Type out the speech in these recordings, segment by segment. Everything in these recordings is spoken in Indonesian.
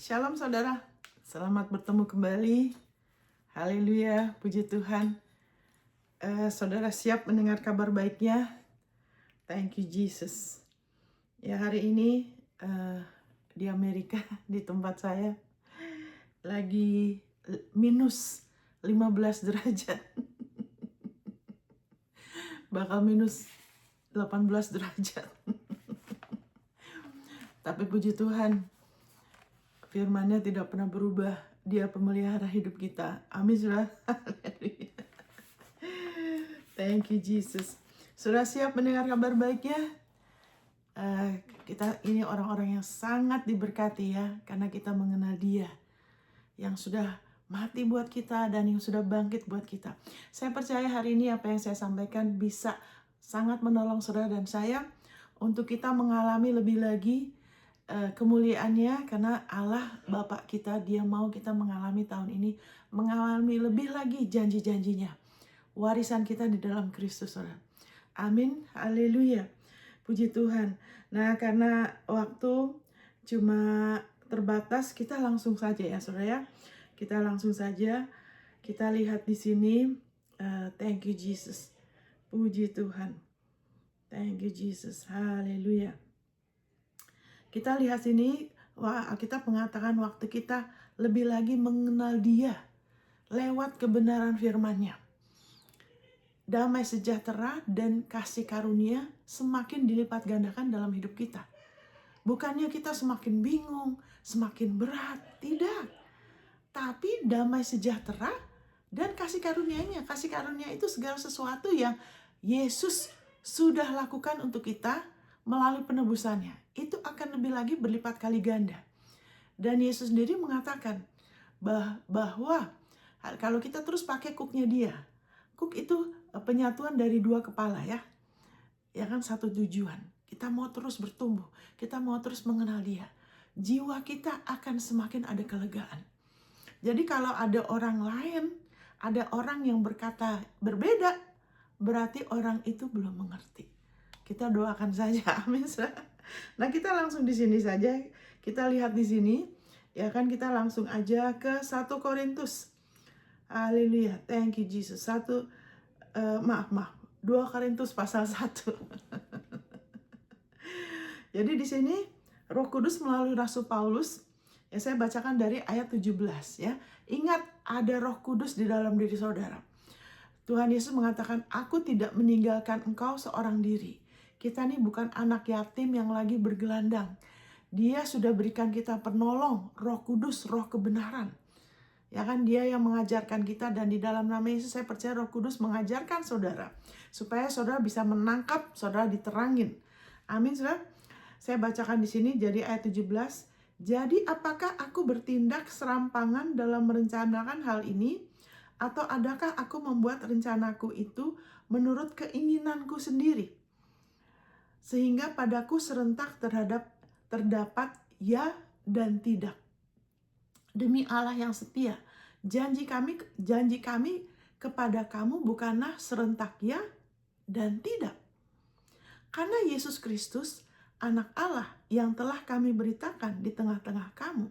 Shalom saudara, selamat bertemu kembali. Haleluya, puji Tuhan. Saudara siap mendengar kabar baiknya? Thank you Jesus. Ya, hari ini di Amerika, di tempat saya, lagi minus 15 derajat. Bakal minus 18 derajat. Tapi puji Tuhan, firman-Nya tidak pernah berubah. Dia pemelihara hidup kita. Amin, saudara. Thank you Jesus. Sudah siap mendengar kabar baiknya? Kita ini orang-orang yang sangat diberkati ya, karena kita mengenal Dia yang sudah mati buat kita dan yang sudah bangkit buat kita. Saya percaya hari ini apa yang saya sampaikan bisa sangat menolong saudara dan saya untuk kita mengalami lebih lagi kemuliaannya, karena Allah Bapa kita, Dia mau kita mengalami tahun ini, mengalami lebih lagi janji-janjinya, warisan kita di dalam Kristus, saudara. Amin, haleluya, puji Tuhan. Nah, karena waktu cuma terbatas, kita langsung saja ya saudara ya. Kita langsung saja, kita lihat di sini. Thank you Jesus, puji Tuhan. Thank you Jesus, haleluya. Kita lihat sini, Alkitab mengatakan waktu kita lebih lagi mengenal Dia lewat kebenaran firman-Nya. Damai sejahtera dan kasih karunia semakin dilipat gandakan dalam hidup kita. Bukannya kita semakin bingung, semakin berat, tidak. Tapi damai sejahtera dan kasih karunia-Nya. Kasih karunia itu segala sesuatu yang Yesus sudah lakukan untuk kita melalui penebusannya. Itu akan lebih lagi berlipat kali ganda. Dan Yesus sendiri mengatakan bahwa kalau kita terus pakai kuknya Dia, kuk itu penyatuan dari dua kepala ya kan, satu tujuan. Kita mau terus bertumbuh, kita mau terus mengenal Dia. Jiwa kita akan semakin ada kelegaan. Jadi kalau ada orang lain, ada orang yang berkata berbeda, berarti orang itu belum mengerti. Kita doakan saja, amin. Nah, kita langsung di sini saja. Kita lihat di sini, ya kan, kita langsung aja ke 1 Korintus. Haleluya, thank you Jesus. 2 Korintus pasal 1. Jadi di sini Roh Kudus melalui Rasul Paulus, ya saya bacakan dari ayat 17 ya. Ingat, ada Roh Kudus di dalam diri saudara. Tuhan Yesus mengatakan, aku tidak meninggalkan engkau seorang diri. Kita nih bukan anak yatim yang lagi bergelandang. Dia sudah berikan kita penolong, Roh Kudus, Roh kebenaran. Ya kan, Dia yang mengajarkan kita, dan di dalam nama Yesus saya percaya Roh Kudus mengajarkan saudara. Supaya saudara bisa menangkap, saudara diterangin. Amin, saudara. Saya bacakan di sini jadi ayat 17. Jadi apakah aku bertindak serampangan dalam merencanakan hal ini? Atau adakah aku membuat rencanaku itu menurut keinginanku sendiri? Sehingga padaku serentak terdapat ya dan tidak. Demi Allah yang setia, janji kami kepada kamu bukanlah serentak ya dan tidak. Karena Yesus Kristus, anak Allah yang telah kami beritakan di tengah-tengah kamu,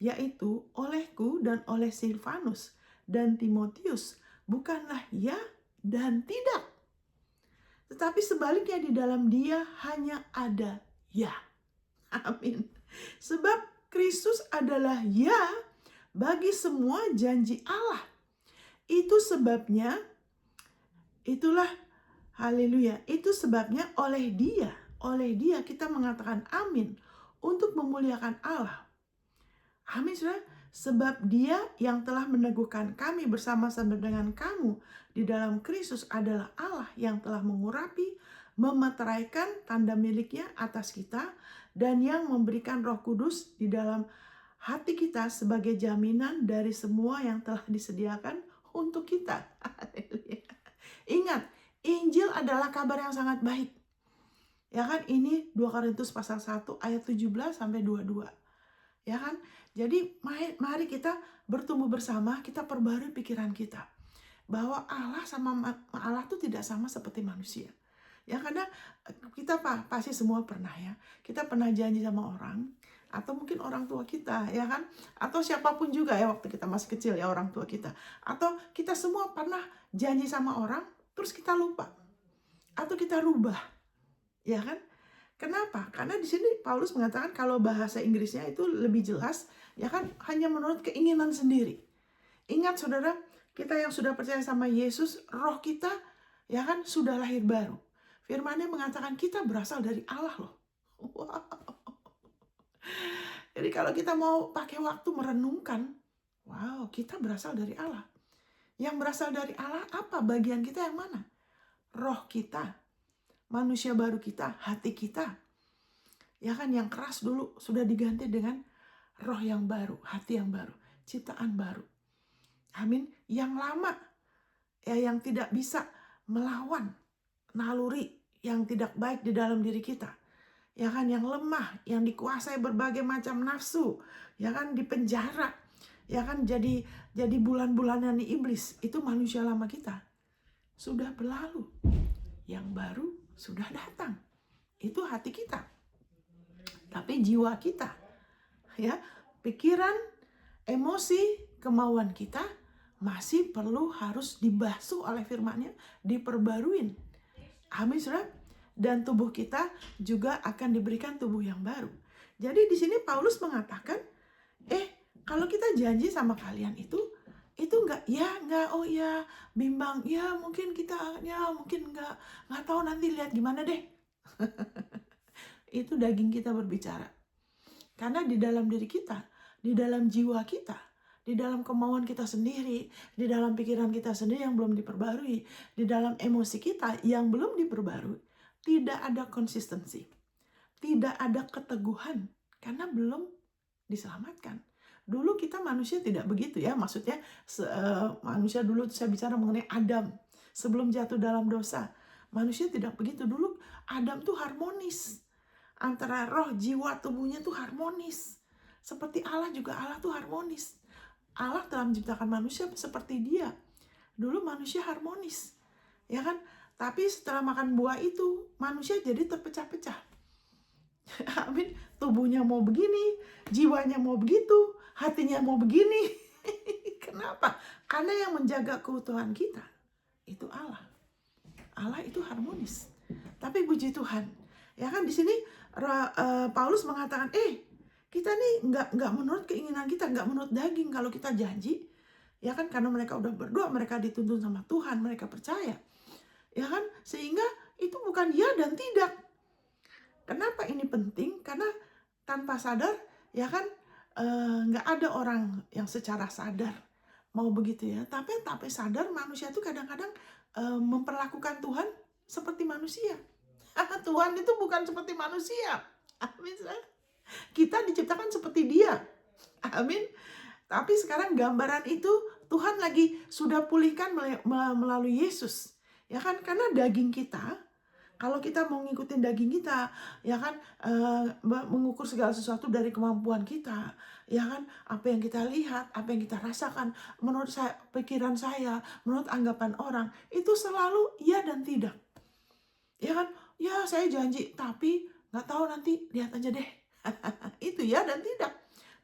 yaitu olehku dan oleh Silvanus dan Timotius, bukanlah ya dan tidak. Tetapi sebaliknya di dalam Dia hanya ada ya. Amin. Sebab Kristus adalah ya bagi semua janji Allah. Itu sebabnya, itulah, haleluya, itu sebabnya oleh dia kita mengatakan amin untuk memuliakan Allah. Amin, saudara. Sebab Dia yang telah meneguhkan kami bersama-sama dengan kamu di dalam Kristus adalah Allah yang telah mengurapi, memeteraikan tanda miliknya atas kita, dan yang memberikan Roh Kudus di dalam hati kita sebagai jaminan dari semua yang telah disediakan untuk kita. Ingat, Injil adalah kabar yang sangat baik. Ya kan, ini 2 Korintus pasal 1 ayat 17 sampai 22. Ya kan? Jadi mari kita bertumbuh bersama, kita perbarui pikiran kita. Bahwa Allah itu tidak sama seperti manusia. Ya, karena kita pasti semua pernah ya. Kita pernah janji sama orang, atau mungkin orang tua kita, ya kan? Atau siapapun juga ya waktu kita masih kecil ya, orang tua kita. Atau kita semua pernah janji sama orang, terus kita lupa. Atau kita rubah, ya kan? Kenapa? Karena di sini Paulus mengatakan kalau bahasa Inggrisnya itu lebih jelas, ya kan, hanya menurut keinginan sendiri. Ingat saudara, kita yang sudah percaya sama Yesus, roh kita, ya kan, sudah lahir baru. Firman-Nya mengatakan kita berasal dari Allah loh. Wow. Jadi kalau kita mau pakai waktu merenungkan, wow, kita berasal dari Allah. Yang berasal dari Allah apa? Bagian kita yang mana? Roh kita, manusia baru kita, hati kita. Ya kan, yang keras dulu sudah diganti dengan roh yang baru, hati yang baru, ciptaan baru. Amin. Yang lama, ya, yang tidak bisa melawan naluri yang tidak baik di dalam diri kita. Ya kan, yang lemah, yang dikuasai berbagai macam nafsu, ya kan, di penjara, ya kan, jadi bulan-bulanan iblis. Itu manusia lama kita sudah berlalu, yang baru sudah datang. Itu hati kita. Tapi jiwa kita, ya, pikiran, emosi, kemauan kita masih perlu harus dibasuh oleh firman-Nya, diperbaruin. Amin, saudara. Dan tubuh kita juga akan diberikan tubuh yang baru. Jadi di sini Paulus mengatakan, kalau kita janji sama kalian itu enggak, oh ya, bimbang, ya mungkin kita, ya mungkin enggak tahu, nanti lihat gimana deh. Itu daging kita berbicara. Karena di dalam diri kita, di dalam jiwa kita, di dalam kemauan kita sendiri, di dalam pikiran kita sendiri yang belum diperbarui, di dalam emosi kita yang belum diperbarui, tidak ada konsistensi, tidak ada keteguhan, karena belum diselamatkan. Dulu kita manusia tidak begitu ya, maksudnya manusia dulu, saya bicara mengenai Adam, sebelum jatuh dalam dosa, manusia tidak begitu. Dulu Adam tuh harmonis, antara roh, jiwa, tubuhnya tuh harmonis. Seperti Allah juga, Allah tuh harmonis. Allah telah menciptakan manusia seperti Dia. Dulu manusia harmonis, ya kan? Tapi setelah makan buah itu, manusia jadi terpecah-pecah. Amin. Tubuhnya mau begini, jiwanya mau begitu, hatinya mau begini. Kenapa? Karena yang menjaga keutuhan kita itu Allah. Allah itu harmonis. Tapi puji Tuhan, ya kan, di sini Paulus mengatakan, kita nih nggak menurut keinginan kita, nggak menurut daging kalau kita janji, ya kan, karena mereka udah berdoa, mereka dituntun sama Tuhan, mereka percaya, ya kan, sehingga itu bukan ya dan tidak. Kenapa ini penting? Karena tanpa sadar, ya kan, nggak ada orang yang secara sadar mau begitu ya, tapi sadar manusia itu kadang-kadang memperlakukan Tuhan seperti manusia. Tuhan itu bukan seperti manusia. Amin. Kita diciptakan seperti Dia. Amin. Tapi sekarang gambaran itu Tuhan lagi sudah pulihkan melalui Yesus. Ya kan, karena daging kita, kalau kita mau ngikutin daging kita, ya kan, mengukur segala sesuatu dari kemampuan kita, ya kan, apa yang kita lihat, apa yang kita rasakan, menurut saya, pikiran saya, menurut anggapan orang, itu selalu ya dan tidak. Ya kan, ya saya janji, tapi nggak tahu, nanti lihat aja deh. Itu ya dan tidak.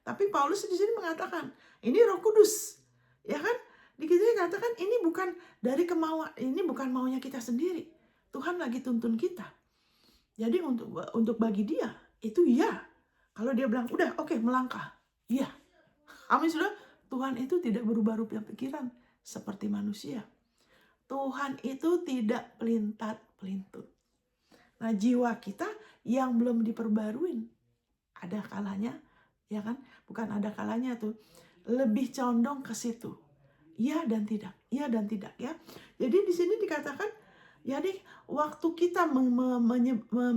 Tapi Paulus di sini mengatakan, ini Roh Kudus, ya kan? Dikit-dikit katakan ini bukan dari kemauan, ini bukan maunya kita sendiri. Tuhan lagi tuntun kita. Jadi untuk bagi Dia itu ya. Kalau Dia bilang udah, oke, melangkah, ya. Amin, sudah. Tuhan itu tidak berubah-ubah pikiran seperti manusia. Tuhan itu tidak pelintat-pelintut. Nah, jiwa kita yang belum diperbaruin, ada kalanya, ya kan? Bukan ada kalanya tuh, lebih condong ke situ. Iya dan tidak, iya dan tidak, ya. Jadi di sini dikatakan, jadi waktu kita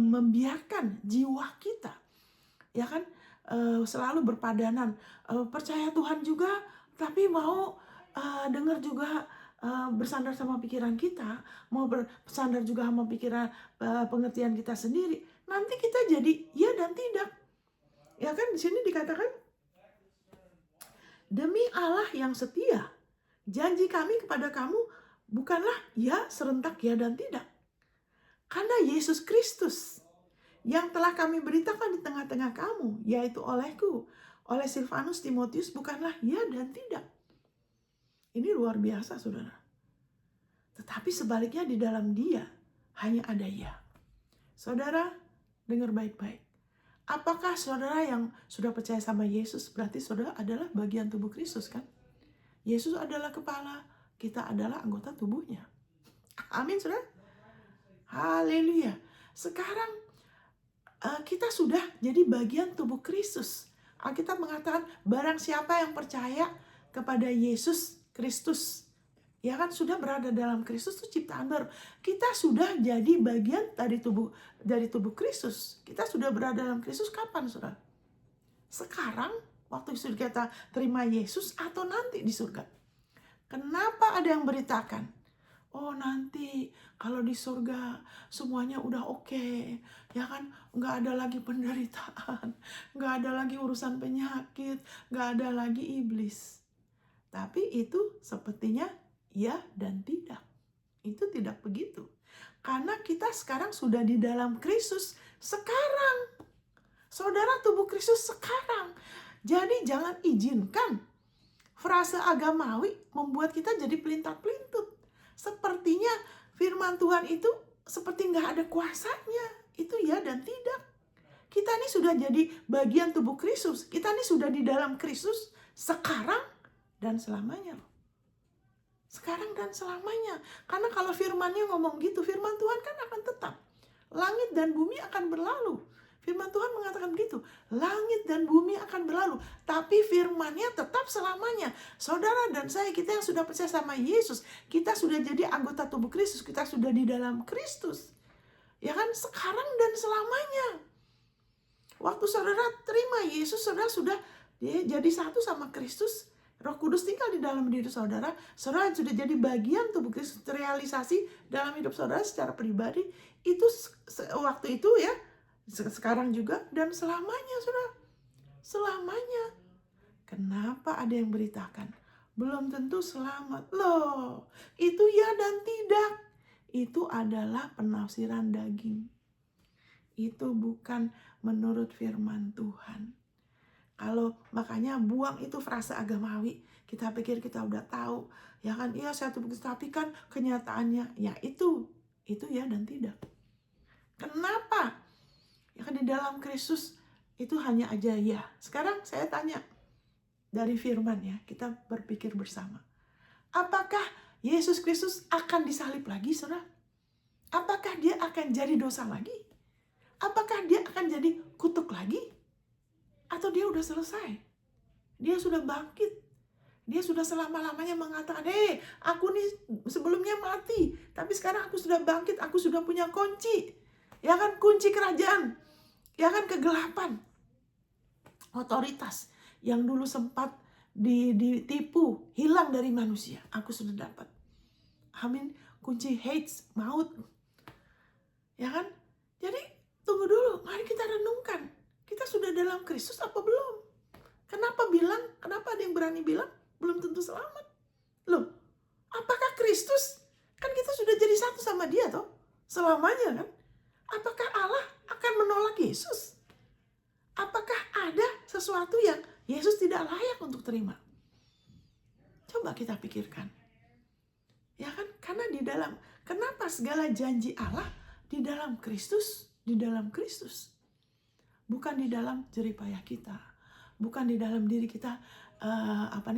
membiarkan jiwa kita, ya kan, selalu berpadanan, percaya Tuhan juga, tapi mau dengar juga, bersandar sama pikiran kita, mau bersandar juga sama pikiran, pengertian kita sendiri, nanti kita jadi ya dan tidak. Ya kan, di sini dikatakan, demi Allah yang setia, janji kami kepada kamu bukanlah ya serentak ya dan tidak. Karena Yesus Kristus yang telah kami beritakan di tengah-tengah kamu, yaitu olehku, oleh Silvanus Timotius, bukanlah ya dan tidak. Ini luar biasa, saudara. Tetapi sebaliknya di dalam dia hanya ada ya. Saudara, dengar baik-baik. Apakah saudara yang sudah percaya sama Yesus, berarti saudara adalah bagian tubuh Kristus kan? Yesus adalah kepala, kita adalah anggota tubuhnya. Amin, saudara. Haleluya. Sekarang kita sudah jadi bagian tubuh Kristus. Alkitab mengatakan barang siapa yang percaya kepada Yesus Kristus, ya kan, sudah berada dalam Kristus, itu ciptaan baru. Kita sudah jadi bagian dari tubuh Kristus. Kita sudah berada dalam Kristus kapan, saudara? Sekarang, waktu kita terima Yesus, atau nanti di surga? Kenapa ada yang beritakan, oh nanti kalau di surga semuanya udah oke, ya kan, nggak ada lagi penderitaan, nggak ada lagi urusan penyakit, nggak ada lagi iblis. Tapi itu sepertinya ya dan tidak. Itu tidak begitu. Karena kita sekarang sudah di dalam Kristus sekarang. Saudara, tubuh Kristus sekarang. Jadi jangan izinkan frase agamawi membuat kita jadi pelintat-pelintut. Sepertinya firman Tuhan itu seperti nggak ada kuasanya. Itu ya dan tidak. Kita ini sudah jadi bagian tubuh Kristus. Kita ini sudah di dalam Kristus sekarang dan selamanya loh. Sekarang dan selamanya. Karena kalau firmannya ngomong gitu, firman Tuhan kan akan tetap. Langit dan bumi akan berlalu. Firman Tuhan mengatakan begitu. Langit dan bumi akan berlalu. Tapi firmannya tetap selamanya. Saudara dan saya, kita yang sudah percaya sama Yesus, kita sudah jadi anggota tubuh Kristus. Kita sudah di dalam Kristus. Ya kan, sekarang dan selamanya. Waktu saudara terima Yesus, saudara sudah jadi satu sama Kristus. Roh Kudus tinggal di dalam diri saudara. Saudara sudah jadi bagian tubuh Kristus, terrealisasi dalam hidup saudara secara pribadi. Itu waktu itu ya, sekarang juga dan selamanya, saudara. Selamanya. Kenapa ada yang beritakan belum tentu selamat? Loh, itu ya dan tidak. Itu adalah penafsiran daging. Itu bukan menurut firman Tuhan. Kalau makanya buang itu frase agamawi. Kita pikir kita udah tahu, ya kan? Iya, saya tubuh Kristus, tapi kan kenyataannya ya itu ya dan tidak. Kenapa? Ya kan di dalam Kristus itu hanya aja ya. Sekarang saya tanya dari firman ya, kita berpikir bersama. Apakah Yesus Kristus akan disalib lagi, saudara? Apakah dia akan jadi dosa lagi? Apakah dia akan jadi kutuk lagi? Atau dia udah selesai? Dia sudah bangkit. Dia sudah selama-lamanya mengatakan, hei, aku nih sebelumnya mati, tapi sekarang aku sudah bangkit, aku sudah punya kunci. Ya kan, kunci kerajaan. Ya kan, kegelapan. Otoritas yang dulu sempat ditipu, hilang dari manusia. Aku sudah dapat. Amin. Kunci Hades, maut. Ya kan? Jadi, tunggu dulu. Mari kita renungkan. Kita sudah dalam Kristus apa belum? Kenapa ada yang berani bilang belum tentu selamat? Loh, apakah Kristus? Kan kita sudah jadi satu sama dia toh, selamanya kan? Apakah Allah akan menolak Yesus? Apakah ada sesuatu yang Yesus tidak layak untuk terima? Coba kita pikirkan. Ya kan? Karena kenapa segala janji Allah di dalam Kristus, bukan di dalam jeripayah kita, bukan di dalam diri kita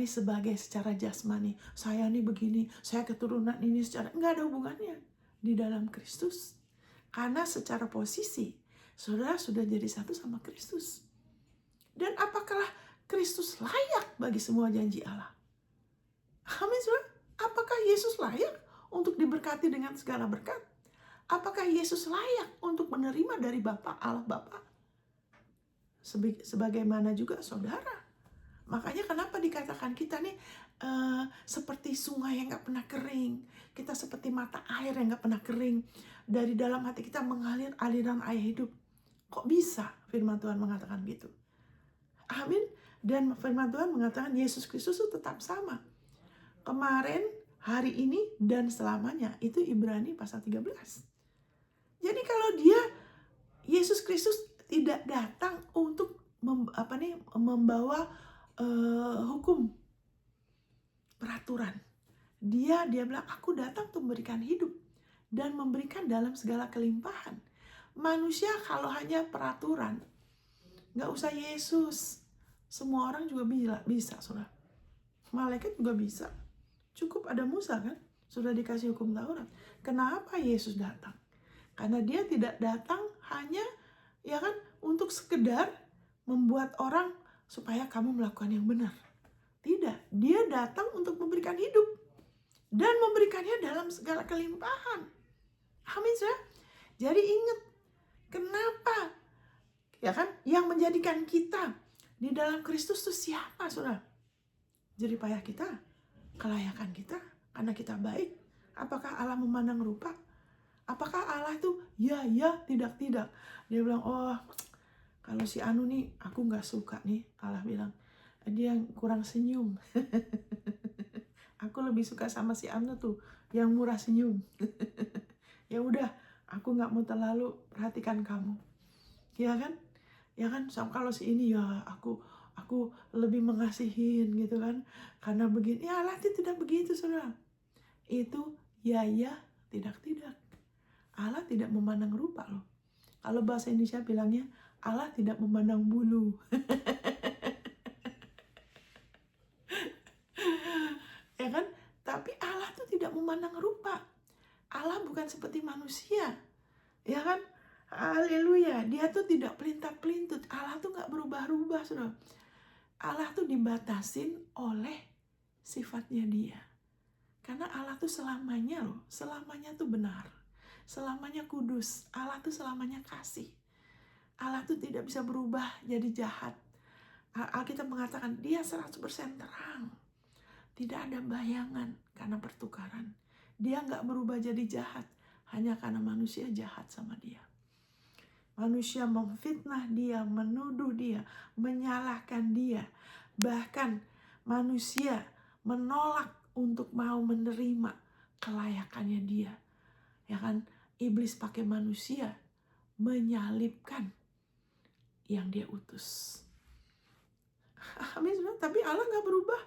sebagai secara jasmani. Saya nih begini, saya keturunan ini secara, enggak ada hubungannya di dalam Kristus. Karena secara posisi saudara sudah jadi satu sama Kristus. Dan apakah Kristus layak bagi semua janji Allah? Amin, saudara. Apakah Yesus layak untuk diberkati dengan segala berkat? Apakah Yesus layak untuk menerima dari Bapa, Allah Bapa? Sebagaimana juga saudara. Makanya kenapa dikatakan kita nih seperti sungai yang gak pernah kering. Kita seperti mata air yang gak pernah kering. Dari dalam hati kita mengalir aliran air hidup. Kok bisa firman Tuhan mengatakan gitu? Amin. Dan firman Tuhan mengatakan Yesus Kristus itu tetap sama. Kemarin, hari ini, dan selamanya. Itu Ibrani pasal 13. Jadi kalau dia Yesus Kristus tidak datang untuk membawa hukum, peraturan. Dia bilang, aku datang untuk memberikan hidup dan memberikan dalam segala kelimpahan. Manusia kalau hanya peraturan, nggak usah Yesus. Semua orang juga bisa, saudara. Malaikat juga bisa. Cukup ada Musa kan, sudah dikasih hukum Taurat. Kenapa Yesus datang? Karena dia tidak datang hanya ya kan untuk sekedar membuat orang supaya kamu melakukan yang benar. Tidak, dia datang untuk memberikan hidup dan memberikannya dalam segala kelimpahan. Amin, saudara. Jadi ingat, kenapa? Ya kan, yang menjadikan kita di dalam Kristus itu siapa, saudara? Jerih payah kita, kelayakan kita, karena kita baik. Apakah Allah memandang rupa? Apakah Allah itu ya, tidak. Dia bilang, oh kalau si Anu nih aku gak suka nih. Allah bilang, dia kurang senyum. Aku lebih suka sama si Anu tuh, yang murah senyum. Ya udah, aku gak mau terlalu perhatikan kamu. Ya kan? So, kalau si ini ya aku lebih mengasihin gitu kan. Karena begini, ya Allah itu tidak begitu, saudara. Itu ya, tidak. Allah tidak memandang rupa loh. Kalau bahasa Indonesia bilangnya, Allah tidak memandang bulu. Ya kan? Tapi Allah tuh tidak memandang rupa. Allah bukan seperti manusia. Ya kan? Haleluya. Dia tuh tidak pelintat-pelintut. Allah tuh gak berubah-ubah, saudara. Allah tuh dibatasin oleh sifatnya dia. Karena Allah tuh selamanya loh. Selamanya tuh benar. Selamanya kudus. Allah tuh selamanya kasih. Allah tuh tidak bisa berubah jadi jahat. Alkitab mengatakan dia 100% terang. Tidak ada bayangan karena pertukaran. Dia gak berubah jadi jahat hanya karena manusia jahat sama dia. Manusia memfitnah dia, menuduh dia, menyalahkan dia. Bahkan manusia menolak untuk mau menerima kelayakannya dia. Ya kan, iblis pakai manusia menyalibkan yang dia utus. Amin. Tapi Allah gak berubah.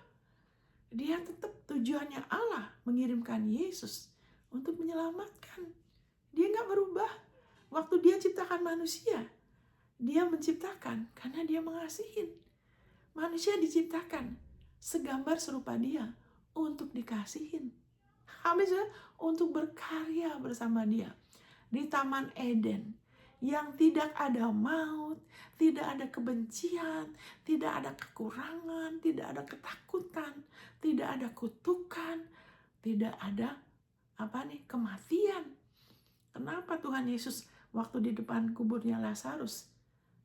Dia tetap tujuannya Allah mengirimkan Yesus untuk menyelamatkan. Dia gak berubah. Waktu dia ciptakan manusia, dia menciptakan karena dia mengasihin. Manusia diciptakan segambar serupa dia untuk dikasihin. Amin. Untuk berkarya bersama dia di Taman Eden yang tidak ada maut, tidak ada kebencian, tidak ada kekurangan, tidak ada ketakutan, tidak ada kutukan, tidak ada kematian. Kenapa Tuhan Yesus waktu di depan kuburnya Lazarus,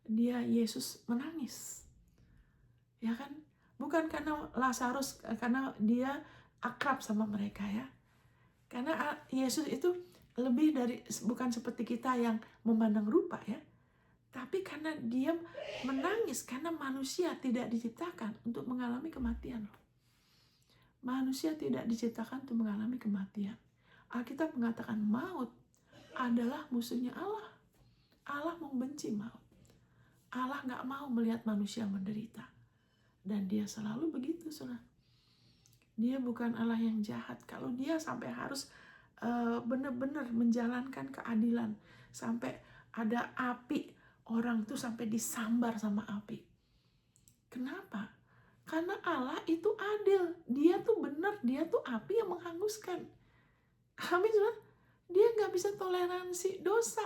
Yesus menangis? Ya kan? Bukan karena Lazarus, karena dia akrab sama mereka ya. Karena Yesus itu lebih dari, bukan seperti kita yang memandang rupa ya. Tapi karena dia menangis, karena manusia tidak diciptakan untuk mengalami kematian. Manusia tidak diciptakan untuk mengalami kematian. Alkitab mengatakan maut adalah musuhnya Allah. Allah membenci maut. Allah gak mau melihat manusia menderita. Dan dia selalu begitu, saudara. Dia bukan Allah yang jahat. Kalau dia sampai harus benar-benar menjalankan keadilan, sampai ada api, orang tuh sampai disambar sama api. Kenapa? Karena Allah itu adil. Dia tuh benar, dia tuh api yang menghanguskan. Amin, saudara. Dia gak bisa toleransi dosa.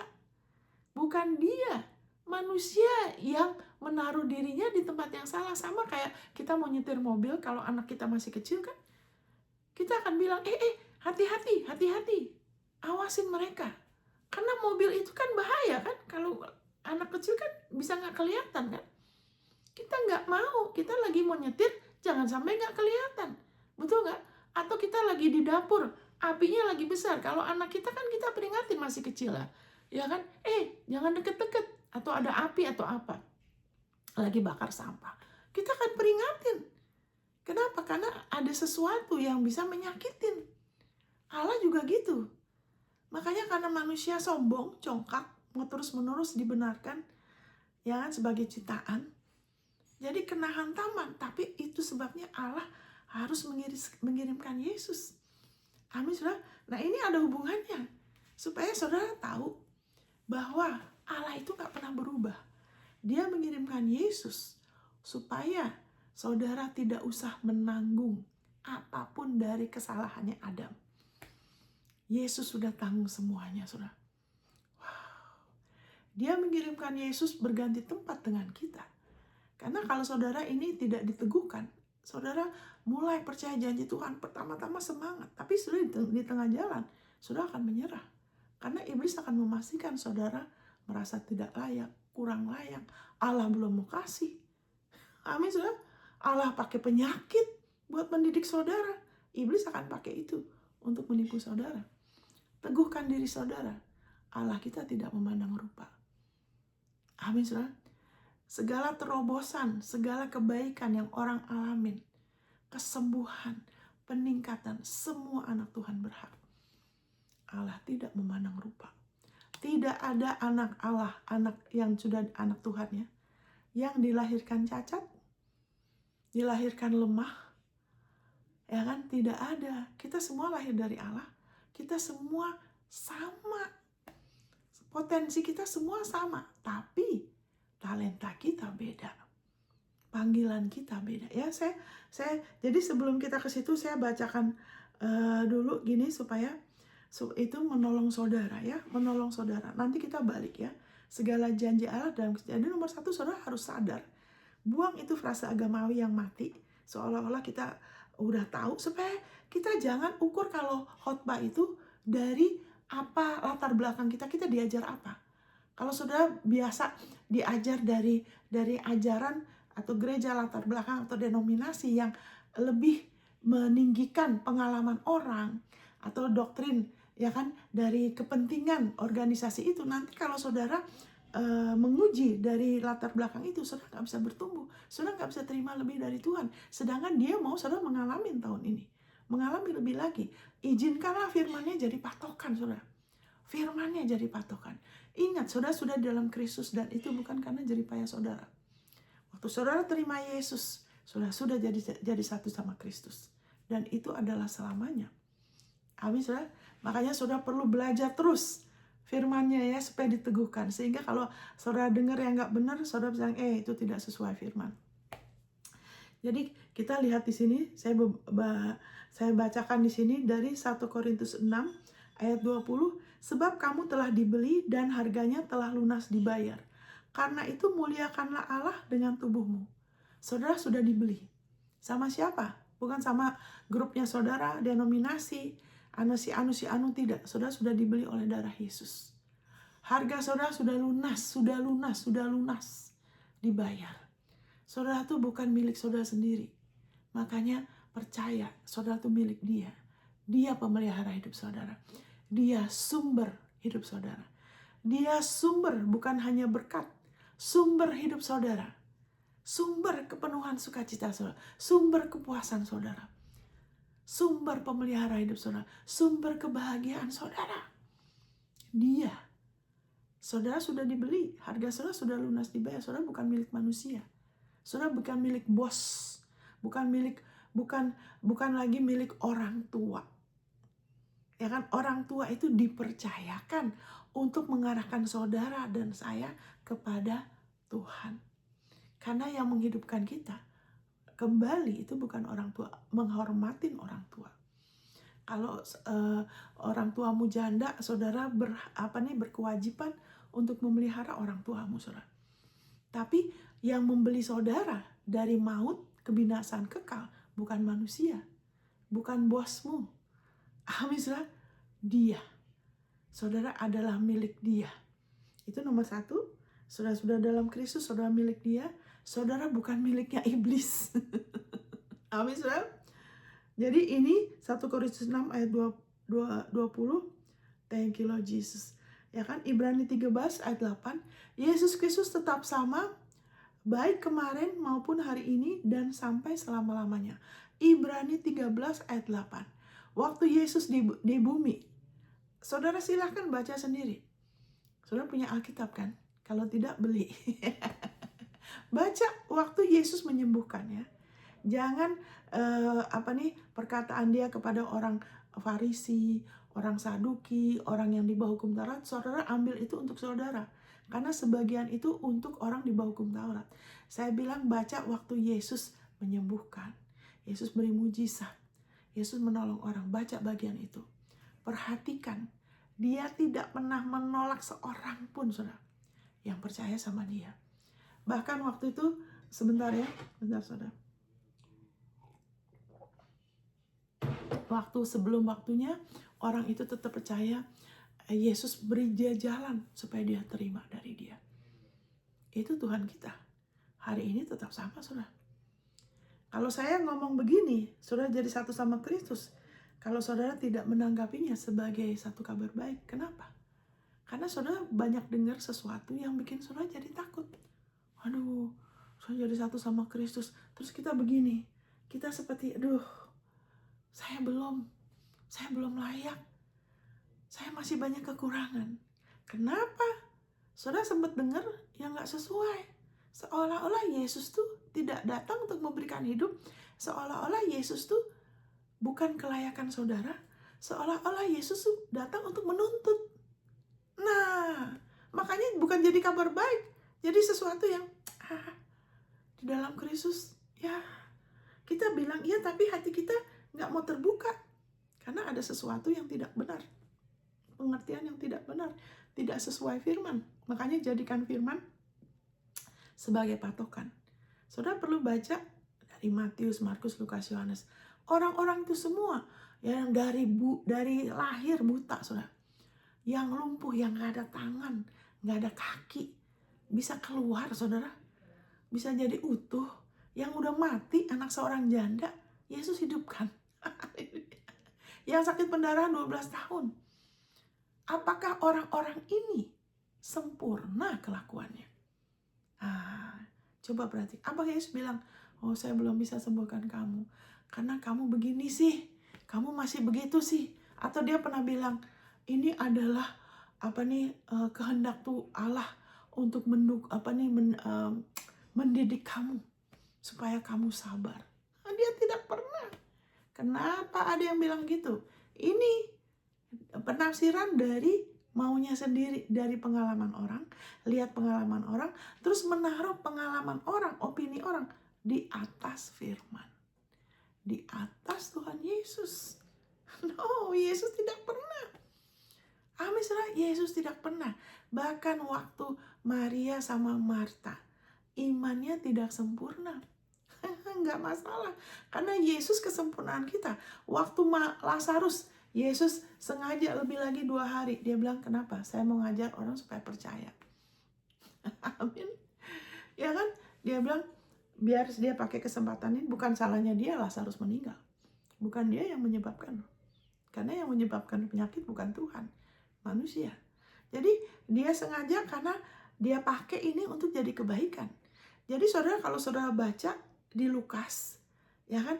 Bukan dia, manusia yang menaruh dirinya di tempat yang salah. Sama kayak kita mau nyetir mobil, kalau anak kita masih kecil kan, kita akan bilang, hati-hati, awasin mereka. Karena mobil itu kan bahaya kan, kalau anak kecil kan bisa gak kelihatan kan. Kita gak mau, kita lagi mau nyetir, jangan sampai gak kelihatan. Betul gak? Atau kita lagi di dapur, apinya lagi besar. Kalau anak kita kan kita peringatin masih kecil lah. Ya kan, jangan deket-deket. Atau ada api atau apa. Lagi bakar sampah. Kita akan peringatin. Kenapa? Karena ada sesuatu yang bisa menyakitin. Allah juga gitu. Makanya karena manusia sombong, congkak, mau terus-menerus dibenarkan, ya kan, sebagai ciptaan. Jadi kena hantaman, tapi itu sebabnya Allah harus mengirimkan Yesus. Amin, saudara. Nah, ini ada hubungannya, supaya saudara tahu bahwa Allah itu gak pernah berubah. Dia mengirimkan Yesus supaya saudara tidak usah menanggung apapun dari kesalahannya Adam. Yesus sudah tanggung semuanya, saudara. Wow. Dia mengirimkan Yesus berganti tempat dengan kita. Karena kalau saudara ini tidak diteguhkan, saudara mulai percaya janji Tuhan, pertama-tama semangat, tapi sudah di tengah jalan, saudara akan menyerah. Karena iblis akan memastikan saudara merasa tidak layak, kurang layak, Allah belum mau kasih. Amin, saudara. Allah pakai penyakit buat mendidik saudara. Iblis akan pakai itu untuk menipu saudara. Teguhkan diri saudara. Allah kita tidak memandang rupa. Amin, saudara. Segala terobosan, segala kebaikan yang orang alamin, kesembuhan, peningkatan, semua anak Tuhan berhak. Allah tidak memandang rupa. Tidak ada anak Allah, anak yang sudah anak Tuhan ya, yang dilahirkan cacat, dilahirkan lemah, ya kan? Tidak ada. Kita semua lahir dari Allah. Kita semua sama. Potensi kita semua sama, tapi talenta kita beda. Panggilan kita beda. Ya, saya jadi sebelum kita ke situ saya bacakan dulu gini supaya itu menolong saudara ya, menolong saudara. Nanti kita balik ya. Segala janji Allah dalam jadi nomor 1, saudara harus sadar. Buang itu frase agamawi yang mati. Seolah-olah kita udah tahu, supaya kita jangan ukur kalau khotbah itu dari apa latar belakang kita diajar apa. Kalau saudara biasa diajar dari ajaran atau gereja latar belakang atau denominasi yang lebih meninggikan pengalaman orang atau doktrin ya kan dari kepentingan organisasi itu, nanti kalau saudara menguji dari latar belakang itu, saudara nggak bisa bertumbuh, saudara nggak bisa terima lebih dari Tuhan. Sedangkan dia mau saudara mengalami tahun ini, mengalami lebih lagi. Izinkanlah firman-Nya jadi patokan saudara. Firman-Nya jadi patokan. Ingat, saudara sudah dalam Kristus dan itu bukan karena jeripaya saudara. Waktu saudara terima Yesus, saudara sudah jadi satu sama Kristus. Dan itu adalah selamanya. Amin, saudara. Makanya saudara perlu belajar terus firman-Nya ya, supaya diteguhkan. Sehingga kalau saudara dengar yang nggak benar, saudara bilang, itu tidak sesuai firman. Jadi kita lihat di sini, saya bacakan di sini dari 1 Korintus 6 ayat 20. Sebab kamu telah dibeli dan harganya telah lunas dibayar. Karena itu muliakanlah Allah dengan tubuhmu. Saudara sudah dibeli. Sama siapa? Bukan sama grupnya saudara, denominasi, si anu tidak. Saudara sudah dibeli oleh darah Yesus. Harga saudara sudah lunas dibayar. Saudara itu bukan milik saudara sendiri. Makanya percaya, saudara itu milik Dia. Dia pemelihara hidup saudara. Dia sumber hidup saudara. Dia sumber bukan hanya berkat, sumber hidup saudara. Sumber kepenuhan sukacita saudara. Sumber kepuasan saudara. Sumber pemelihara hidup saudara. Sumber kebahagiaan saudara. Dia. Saudara sudah dibeli. Harga saudara sudah lunas dibayar. Saudara bukan milik manusia. Saudara bukan milik bos. Bukan lagi milik orang tua. Ya kan, orang tua itu dipercayakan untuk mengarahkan saudara dan saya kepada Tuhan. Karena yang menghidupkan kita kembali itu bukan orang tua, menghormatin orang tua. Kalau orang tuamu janda, saudara berkewajiban untuk memelihara orang tuamu, saudara. Tapi yang membeli saudara dari maut, kebinasaan kekal, bukan manusia, bukan bosmu. Amin, saudara. Dia. Saudara adalah milik Dia. Itu nomor 1. Saudara sudah dalam Kristus, saudara milik Dia. Saudara bukan miliknya iblis. Amin, saudara. Jadi ini 1 Korintus 6 ayat 20. Thank you Lord Jesus. Ya kan, Ibrani 13 ayat 8. Yesus Kristus tetap sama, baik kemarin maupun hari ini dan sampai selama-lamanya. Ibrani 13 ayat 8. Waktu Yesus di bumi, saudara silahkan baca sendiri. Saudara punya Alkitab kan? Kalau tidak, beli. Baca waktu Yesus menyembuhkan ya. Jangan perkataan dia kepada orang Farisi, orang Saduki, orang yang di bawah hukum Taurat, saudara ambil itu untuk saudara. Karena sebagian itu untuk orang di bawah hukum Taurat. Saya bilang baca waktu Yesus menyembuhkan. Yesus beri mujizat. Yesus menolong orang. Baca bagian itu. Perhatikan. Dia tidak pernah menolak seorang pun, saudara, yang percaya sama dia. Bahkan waktu itu, sebentar saudara. Waktu sebelum waktunya, orang itu tetap percaya. Yesus beri dia jalan supaya dia terima dari dia. Itu Tuhan kita. Hari ini tetap sama, saudara. Kalau saya ngomong begini, saudara jadi satu sama Kristus. Kalau saudara tidak menanggapinya sebagai satu kabar baik, kenapa? Karena saudara banyak dengar sesuatu yang bikin saudara jadi takut. Aduh, saudara jadi satu sama Kristus. Terus kita begini, kita seperti, saya belum layak. Saya masih banyak kekurangan. Kenapa? Saudara sempat dengar yang gak sesuai. Seolah-olah Yesus tuh tidak datang untuk memberikan hidup. Seolah-olah Yesus tuh bukan kelayakan saudara. Seolah-olah Yesus tuh datang untuk menuntut. Nah, makanya bukan jadi kabar baik. Jadi sesuatu yang di dalam Kristus, ya kita bilang iya, tapi hati kita gak mau terbuka. Karena ada sesuatu yang tidak benar. Pengertian yang tidak benar. Tidak sesuai firman. Makanya jadikan firman sebagai patokan. Saudara perlu baca dari Matius, Markus, Lukas, Yohanes. Orang-orang itu semua yang dari lahir buta, saudara. Yang lumpuh, yang gak ada tangan, gak ada kaki, bisa keluar, saudara. Bisa jadi utuh. Yang udah mati, anak seorang janda, Yesus hidupkan. Yang sakit pendarahan 12 tahun. Apakah orang-orang ini sempurna kelakuannya? Coba perhati. Apa Yesus bilang, saya belum bisa sembuhkan kamu karena kamu begini sih, kamu masih begitu sih. Atau dia pernah bilang, ini adalah kehendak tuh Allah untuk mendidik kamu supaya kamu sabar. Dia tidak pernah. Kenapa ada yang bilang gitu? Ini penafsiran dari maunya sendiri, dari pengalaman orang, lihat pengalaman orang, terus menaruh pengalaman orang, opini orang di atas firman, di atas Tuhan Yesus. No, Yesus tidak pernah. Amin, saudara, Yesus tidak pernah. Bahkan waktu Maria sama Marta, imannya tidak sempurna. Enggak masalah, karena Yesus kesempurnaan kita. Waktu Lazarus, Yesus sengaja lebih lagi 2 hari. Dia bilang, kenapa? Saya mau ngajar orang supaya percaya. Amin. Ya kan? Dia bilang, biar dia pakai kesempatan ini. Bukan salahnya dia, Lazarus meninggal. Bukan dia yang menyebabkan. Karena yang menyebabkan penyakit bukan Tuhan, manusia. Jadi dia sengaja karena dia pakai ini untuk jadi kebaikan. Jadi saudara, kalau saudara baca di Lukas, ya kan?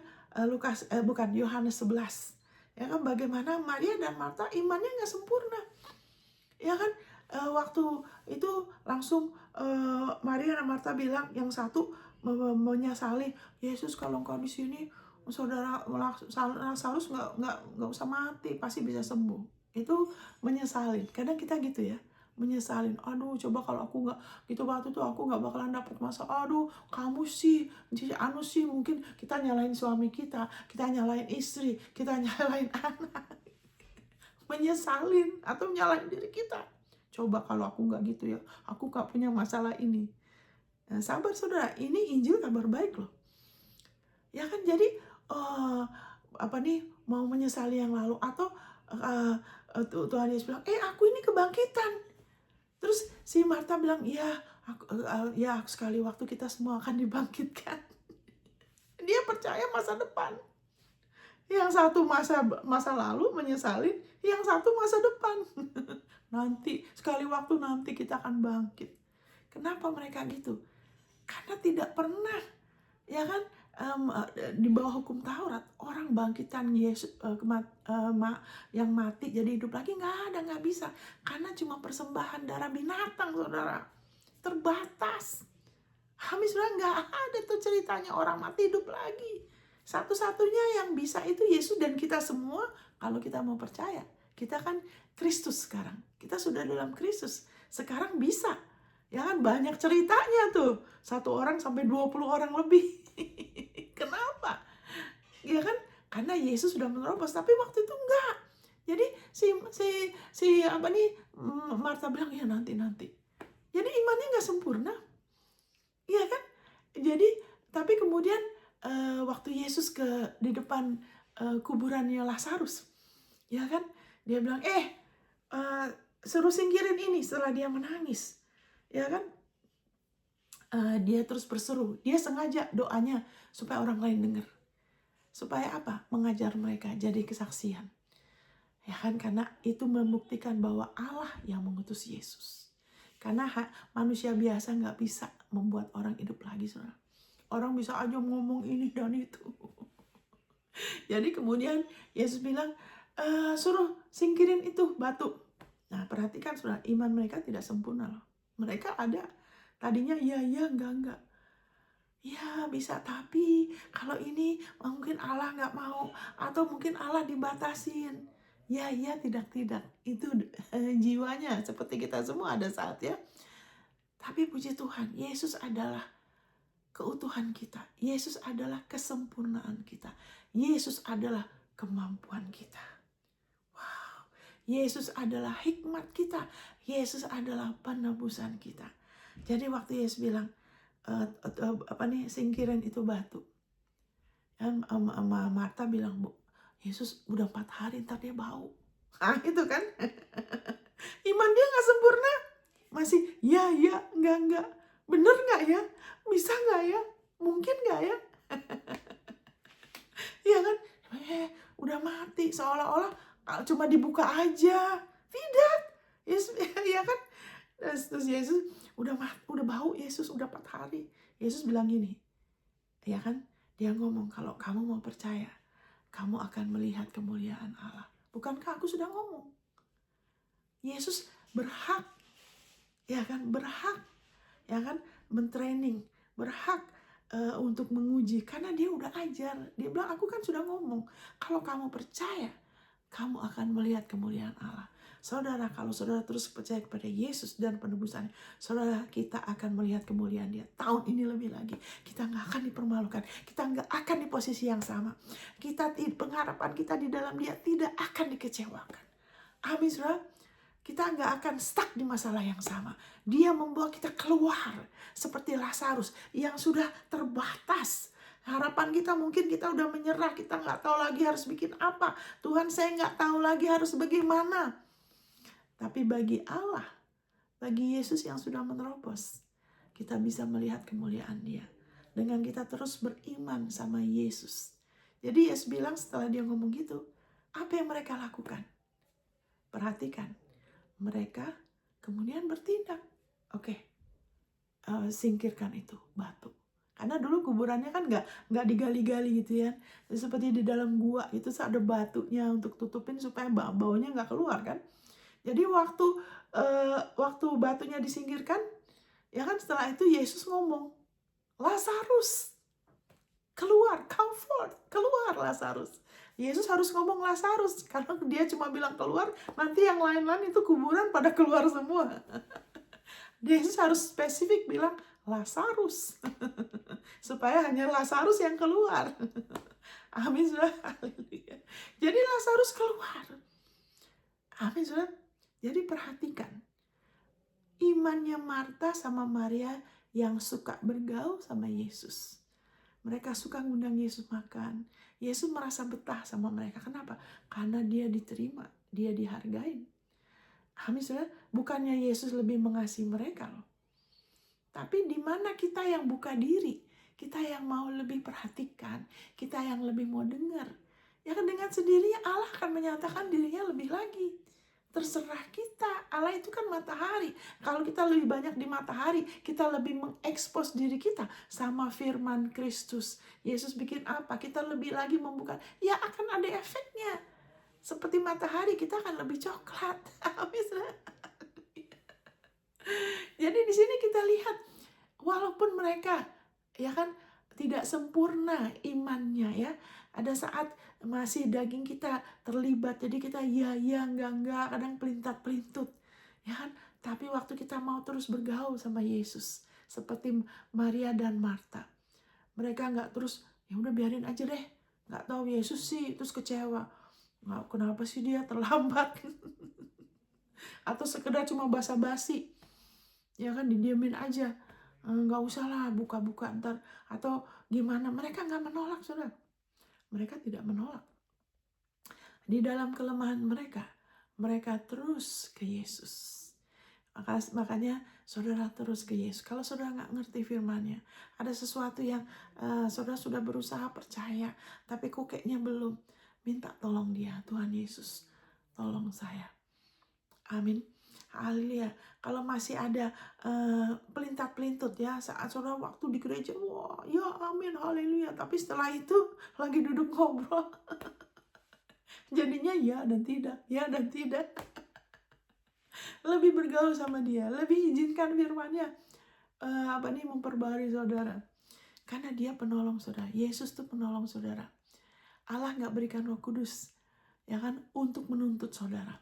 Yohanes 11. Ya kan, bagaimana Maria dan Marta imannya nggak sempurna. Ya kan, waktu itu langsung Maria dan Marta bilang, yang satu menyesali, Yesus kalau engkau di sini, saudara Lazarus nggak usah mati, pasti bisa sembuh. Itu menyesalin. Kadang kita gitu ya, menyesalin. Aduh, coba kalau aku nggak gitu waktu itu, aku nggak bakalan dapet masa. Aduh, kamu sih, mungkin kita nyalain suami kita nyalain istri, kita nyalain anak, menyesalin atau nyalain diri kita. Coba kalau aku nggak gitu ya, aku nggak punya masalah ini. Nah, sabar saudara, ini Injil kabar baik loh. Ya kan, jadi mau menyesali yang lalu, atau Tuhan Yesus bilang, aku ini kebangkitan. Terus si Marta bilang, ya sekali waktu kita semua akan dibangkitkan. Dia percaya masa depan. Yang satu masa lalu menyesalin, yang satu masa depan. Nanti, sekali waktu nanti kita akan bangkit. Kenapa mereka gitu? Karena tidak pernah, ya kan, di bawah hukum Taurat, orang bangkitan Yesus yang mati jadi hidup lagi nggak bisa, karena cuma persembahan darah binatang, saudara, terbatas. Sudah nggak ada tuh ceritanya orang mati hidup lagi. Satu-satunya yang bisa itu Yesus, dan kita semua kalau kita mau percaya, kita kan Kristus sekarang, kita sudah dalam Kristus, sekarang bisa. Ya kan, banyak ceritanya tuh, satu orang sampai 20 orang lebih. Kenapa? Ya kan, karena Yesus sudah menerobos, tapi waktu itu enggak. Jadi Marta bilang ya nanti. Jadi imannya nggak sempurna. Iya kan? Jadi tapi kemudian waktu Yesus di depan kuburannya Lazarus, ya kan? Dia bilang, suruh singkirin ini, setelah dia menangis. Ya kan? Dia terus berseru, dia sengaja doanya supaya orang lain dengar. Supaya apa? Mengajar mereka jadi kesaksian. Ya kan, karena itu membuktikan bahwa Allah yang mengutus Yesus. Karena manusia biasa nggak bisa membuat orang hidup lagi, saudara. Orang bisa aja ngomong ini dan itu. Jadi kemudian Yesus bilang, suruh singkirin itu batu. Nah, perhatikan saudara, iman mereka tidak sempurna loh. Mereka ada tadinya ya enggak. Ya bisa, tapi kalau ini mungkin Allah nggak mau, atau mungkin Allah dibatasin. Ya tidak. Itu jiwanya seperti kita semua ada saat ya. Tapi puji Tuhan, Yesus adalah keutuhan kita. Yesus adalah kesempurnaan kita. Yesus adalah kemampuan kita. Wow. Yesus adalah hikmat kita. Yesus adalah penebusan kita. Jadi waktu Yesus bilang, singkirin itu batu. Dan Marta bilang, Bu, Yesus udah 4 hari, ntar dia bau. Itu kan. Iman dia gak sempurna. Masih ya enggak. Bener gak ya? Bisa gak ya? Mungkin gak ya? Iya kan? Udah mati, seolah-olah cuma dibuka aja. Tidak. Yesus, ya kan? Terus Yesus udah bau, Yesus udah 4 hari. Yesus bilang gini, ya kan? Dia ngomong, kalau kamu mau percaya, kamu akan melihat kemuliaan Allah. Bukankah aku sudah ngomong? Yesus berhak, ya kan? Berhak, ya kan? Mentraining, berhak untuk menguji, karena dia udah ajar. Dia bilang, aku kan sudah ngomong, kalau kamu percaya, kamu akan melihat kemuliaan Allah. Saudara, kalau saudara terus percaya kepada Yesus dan penebusannya, saudara, kita akan melihat kemuliaan dia. Tahun ini lebih lagi, kita nggak akan dipermalukan, kita nggak akan di posisi yang sama. Pengharapan kita di dalam dia tidak akan dikecewakan. Amin, saudara. Kita nggak akan stuck di masalah yang sama. Dia membawa kita keluar seperti Lazarus yang sudah terbatas. Harapan kita mungkin kita udah menyerah, kita nggak tahu lagi harus bikin apa. Tuhan, saya nggak tahu lagi harus bagaimana. Tapi bagi Allah, bagi Yesus yang sudah menerobos, kita bisa melihat kemuliaan dia. Dengan kita terus beriman sama Yesus. Jadi Yesus bilang setelah dia ngomong gitu, apa yang mereka lakukan? Perhatikan, mereka kemudian bertindak. Singkirkan itu batu. Karena dulu kuburannya kan nggak digali-gali gitu ya. Seperti di dalam gua itu ada batunya untuk tutupin supaya baunya nggak keluar kan. Jadi waktu batunya disingkirkan, ya kan, setelah itu Yesus ngomong, Lazarus, keluar, come forth, keluar Lazarus. Yesus harus ngomong Lazarus, karena dia cuma bilang keluar, nanti yang lain-lain itu kuburan pada keluar semua. Yesus harus spesifik bilang Lazarus, supaya hanya Lazarus yang keluar. Amin, saudara. Haleluya. Jadi Lazarus keluar. Amin, saudara. Jadi perhatikan, imannya Marta sama Maria yang suka bergaul sama Yesus. Mereka suka ngundang Yesus makan. Yesus merasa betah sama mereka. Kenapa? Karena dia diterima, dia dihargai. Amin, saudara. Bukannya Yesus lebih mengasihi mereka loh. Tapi di mana kita yang buka diri, kita yang mau lebih perhatikan, kita yang lebih mau dengar. Ya kan, dengan sendirinya Allah akan menyatakan dirinya lebih lagi. terserah kita. Allah itu kan matahari. Kalau kita lebih banyak di matahari, kita lebih mengekspos diri kita sama firman Kristus. Yesus bikin apa? Kita lebih lagi membuka. Ya akan ada efeknya. Seperti matahari, kita akan lebih coklat. Jadi di sini kita lihat, walaupun mereka ya kan tidak sempurna imannya ya, ada saat masih daging kita terlibat, jadi kita ya enggak, kadang pelintat-pelintut ya kan. Tapi waktu kita mau terus bergaul sama Yesus, seperti Maria dan Marta, mereka nggak terus ya udah biarin aja deh, nggak tahu Yesus sih, terus kecewa, nggak, kenapa sih dia terlambat atau sekedar cuma basa-basi ya kan, didiamin aja, nggak usah lah buka-buka ntar, atau gimana. Mereka nggak menolak, saudara. Mereka tidak menolak. Di dalam kelemahan mereka, mereka terus ke Yesus. Makanya saudara terus ke Yesus. Kalau saudara nggak ngerti firman-Nya, ada sesuatu yang saudara sudah berusaha percaya, tapi kok kayaknya belum, minta tolong dia, Tuhan Yesus, tolong saya. Amin. Haleluya. Kalau masih ada pelintat-pelintut ya, saat saudara waktu di gereja, wah ya amin, haleluya. Tapi setelah itu lagi duduk ngobrol, jadinya ya dan tidak. Lebih bergaul sama dia, lebih izinkan firman-Nya memperbarui saudara. Karena dia penolong saudara. Yesus tuh penolong saudara. Allah nggak berikan Roh Kudus ya kan untuk menuntut saudara.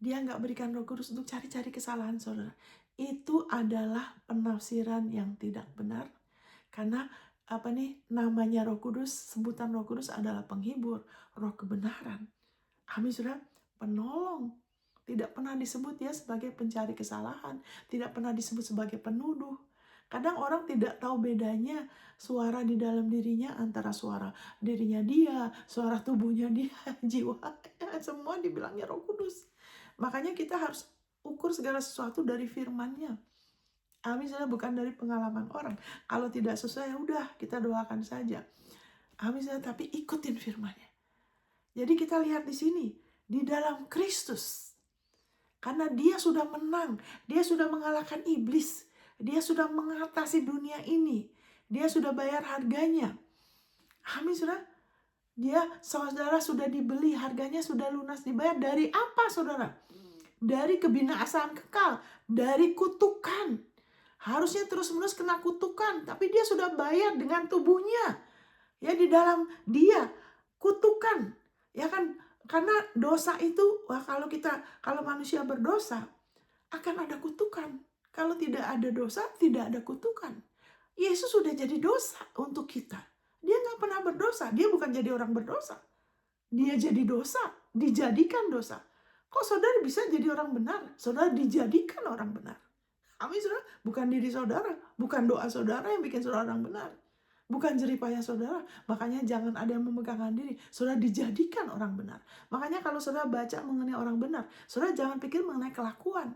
Dia nggak berikan Roh Kudus untuk cari-cari kesalahan saudara. Itu adalah penafsiran yang tidak benar. Karena namanya Roh Kudus, sebutan Roh Kudus adalah penghibur, Roh kebenaran. Amin saudara, penolong. Tidak pernah disebut dia sebagai pencari kesalahan, tidak pernah disebut sebagai penuduh. Kadang orang tidak tahu bedanya suara di dalam dirinya antara suara dirinya dia, suara tubuhnya dia, jiwanya, semua dibilangnya Roh Kudus. Makanya kita harus ukur segala sesuatu dari firman-Nya. Amin, saudara, bukan dari pengalaman orang. Kalau tidak sesuai, ya udah, kita doakan saja. Amin, saudara, tapi ikutin firman-Nya. Jadi kita lihat di sini, di dalam Kristus. Karena dia sudah menang, dia sudah mengalahkan iblis, dia sudah mengatasi dunia ini, dia sudah bayar harganya. Amin, saudara. Saudara sudah dibeli, harganya sudah lunas dibayar. Dari apa, saudara? Dari kebinasaan kekal, dari kutukan. Harusnya terus-menerus kena kutukan, tapi dia sudah bayar dengan tubuhnya. Ya, di dalam dia kutukan. Ya kan? Karena dosa itu, kalau manusia berdosa, akan ada kutukan. Kalau tidak ada dosa, tidak ada kutukan. Yesus sudah jadi dosa untuk kita. Dia nggak pernah berdosa. Dia bukan jadi orang berdosa. Dia jadi dosa, dijadikan dosa. Kok saudara bisa jadi orang benar? Saudara dijadikan orang benar. Amin, saudara. Bukan diri saudara, bukan doa saudara yang bikin saudara orang benar. Bukan jeripaya saudara. Makanya jangan ada yang memegangkan diri. Saudara dijadikan orang benar. Makanya kalau saudara baca mengenai orang benar, saudara jangan pikir mengenai kelakuan.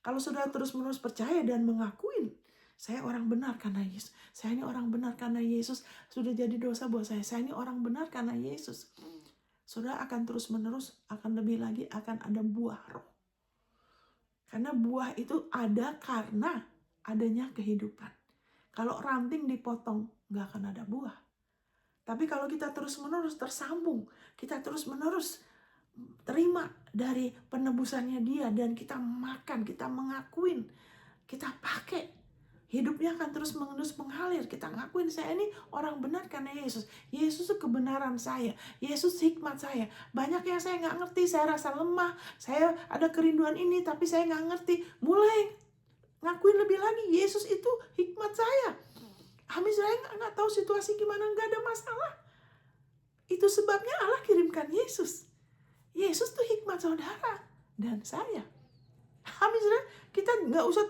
Kalau saudara terus-menerus percaya dan mengakuin, saya orang benar karena Yesus. Saya ini orang benar karena Yesus sudah jadi dosa buat saya. Saya ini orang benar karena Yesus. Saudara akan terus-menerus, akan lebih lagi, akan ada buah roh. Karena buah itu ada karena adanya kehidupan. Kalau ranting dipotong, nggak akan ada buah. Tapi kalau kita terus-menerus tersambung, kita terus-menerus terima dari penebusannya dia, dan kita makan, kita mengakuin, kita pakai, hidupnya akan terus-menerus mengalir. Kita ngakuin, saya ini orang benar karena Yesus. Yesus itu kebenaran saya. Yesus hikmat saya. Banyak yang saya nggak ngerti, saya rasa lemah, saya ada kerinduan ini, tapi saya nggak ngerti. Mulai ngakuin lebih lagi, Yesus itu hikmat saya. Amin, saya nggak tahu situasi gimana, nggak ada masalah. Itu sebabnya Allah kirimkan Yesus. Yesus tuh hikmat saudara dan saya. Amin, saudara. Kita nggak usah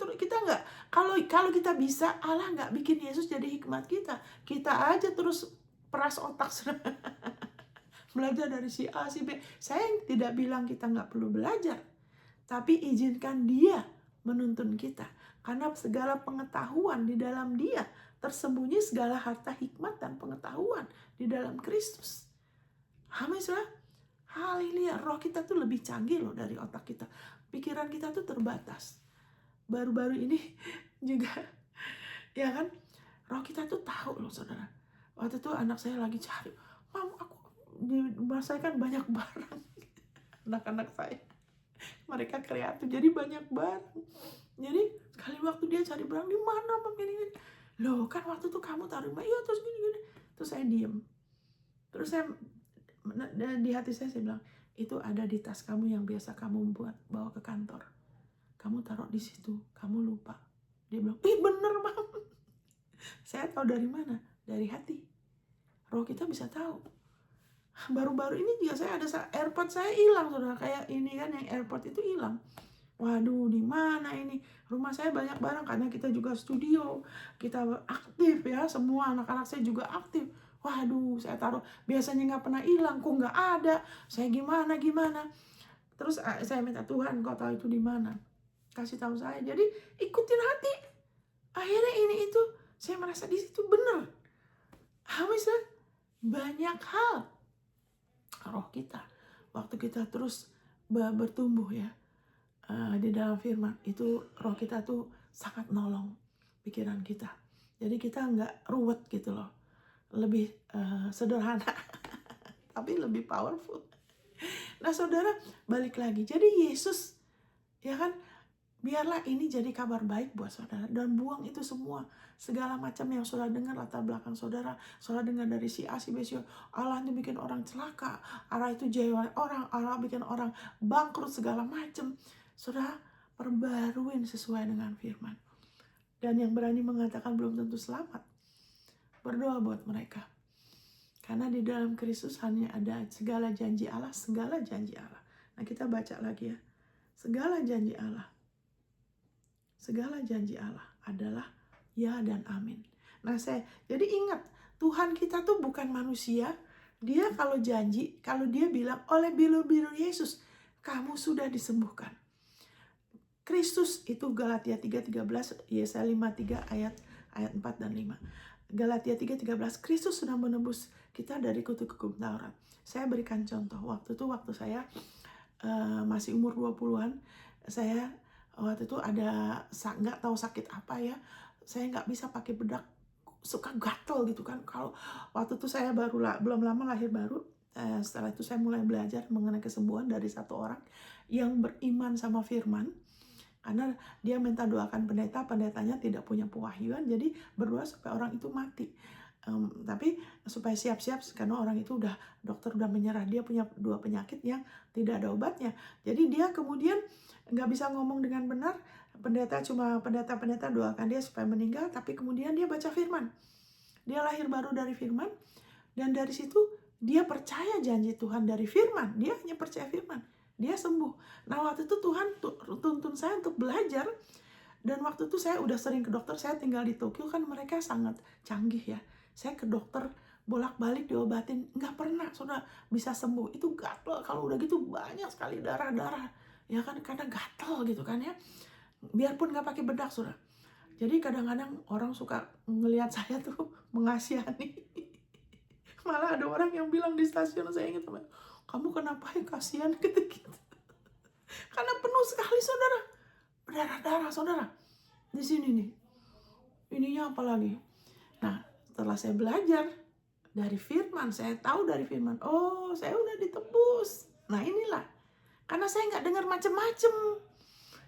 kalau kita bisa, Allah nggak bikin Yesus jadi hikmat kita. Kita aja terus peras otak, saudara. Belajar dari si A, si B. Saya tidak bilang kita nggak perlu belajar, tapi izinkan dia menuntun kita. Karena segala pengetahuan di dalam dia, tersembunyi segala harta hikmat dan pengetahuan di dalam Kristus. Amin, saudara. Haleluya, roh kita tuh lebih canggih loh dari otak kita. Pikiran kita tuh terbatas. Baru-baru ini juga, ya kan, roh kita tuh tahu loh saudara. Waktu itu anak saya lagi cari, Mam, aku dimasaikan banyak barang. Anak-anak saya, mereka kreatif, jadi banyak barang. Jadi sekali waktu dia cari barang, di mana Mam ini? Loh kan waktu itu kamu taruh, iya terus gini-gini. Terus saya diem. Terus saya, di hati saya bilang, itu ada di tas kamu yang biasa kamu bawa ke kantor. Kamu taruh di situ, kamu lupa. Dia bilang, ih bener Mam. Saya tahu dari mana? Dari hati. Roh kita bisa tahu. Baru-baru ini juga saya ada AirPod saya hilang, saudara. Kayak ini kan, yang AirPod itu hilang. Waduh, di mana ini? Rumah saya banyak barang karena kita juga studio, kita aktif ya, semua anak-anak saya juga aktif. Waduh, saya taruh, biasanya nggak pernah hilang, kok nggak ada. Saya gimana? Terus saya minta, Tuhan, kau tahu itu di mana? Kasih tahu saya. Jadi ikutin hati. Akhirnya ini itu, saya merasa di situ benar. Bisa banyak hal. Roh kita, waktu kita terus bertumbuh ya, di dalam firman itu, roh kita tuh sangat nolong pikiran kita. Jadi kita nggak ruwet gitu loh, lebih sederhana tapi lebih powerful. Nah saudara, balik lagi, jadi Yesus ya kan, biarlah ini jadi kabar baik buat saudara, dan buang itu semua, segala macam yang saudara dengar latar belakang saudara dengar dari si A, si B, si Allah itu bikin orang celaka, Allah itu jaya orang, Allah bikin orang bangkrut segala macam. Saudara, perbaruin sesuai dengan firman. Dan yang berani mengatakan belum tentu selamat, berdoa buat mereka. Karena di dalam Kristus hanya ada segala janji Allah, segala janji Allah. Nah kita baca lagi ya, segala janji Allah adalah ya dan amin. Nah jadi ingat, Tuhan kita tuh bukan manusia. Dia kalau janji, kalau dia bilang oleh bilur-bilur Yesus, kamu sudah disembuhkan. Kristus itu Galatia 3:13, Yesaya 53 ayat 4 dan 5. Galatia 3:13, Kristus sudah menebus kita dari kutuk hukum Taurat. Saya berikan contoh, waktu saya masih umur 20-an, saya waktu itu ada, nggak tahu sakit apa ya, saya nggak bisa pakai bedak, suka gatel gitu kan. Kalau waktu itu saya belum lama lahir baru, setelah itu saya mulai belajar mengenai kesembuhan dari satu orang yang beriman sama firman. Karena dia minta doakan pendetanya tidak punya pewahyuan, jadi berdoa supaya orang itu mati. Tapi supaya siap-siap, karena orang itu dokter udah menyerah, dia punya 2 penyakit yang tidak ada obatnya. Jadi dia kemudian nggak bisa ngomong dengan benar, pendeta doakan dia supaya meninggal, tapi kemudian dia baca firman. Dia lahir baru dari firman, dan dari situ dia percaya janji Tuhan dari firman, dia hanya percaya firman, dia sembuh. Nah waktu itu Tuhan tuntun saya untuk belajar, dan waktu itu saya udah sering ke dokter, saya tinggal di Tokyo kan, mereka sangat canggih ya. Saya ke dokter bolak-balik diobatin, nggak pernah saudara bisa sembuh. Itu gatel, kalau udah gitu banyak sekali darah-darah, ya kan, karena gatel gitu kan ya. Biarpun nggak pakai bedak saudara. Jadi kadang-kadang orang suka ngelihat saya tuh mengasihani. Malah ada orang yang bilang di stasiun, saya ingat, kamu kenapa ya kasihan gitu-gitu. Karena penuh sekali saudara, berdarah-darah saudara. Di sini nih, ininya apa lagi? Nah, setelah saya belajar dari firman, saya tahu dari firman, oh saya udah ditebus. Nah inilah, karena saya nggak dengar macem-macem,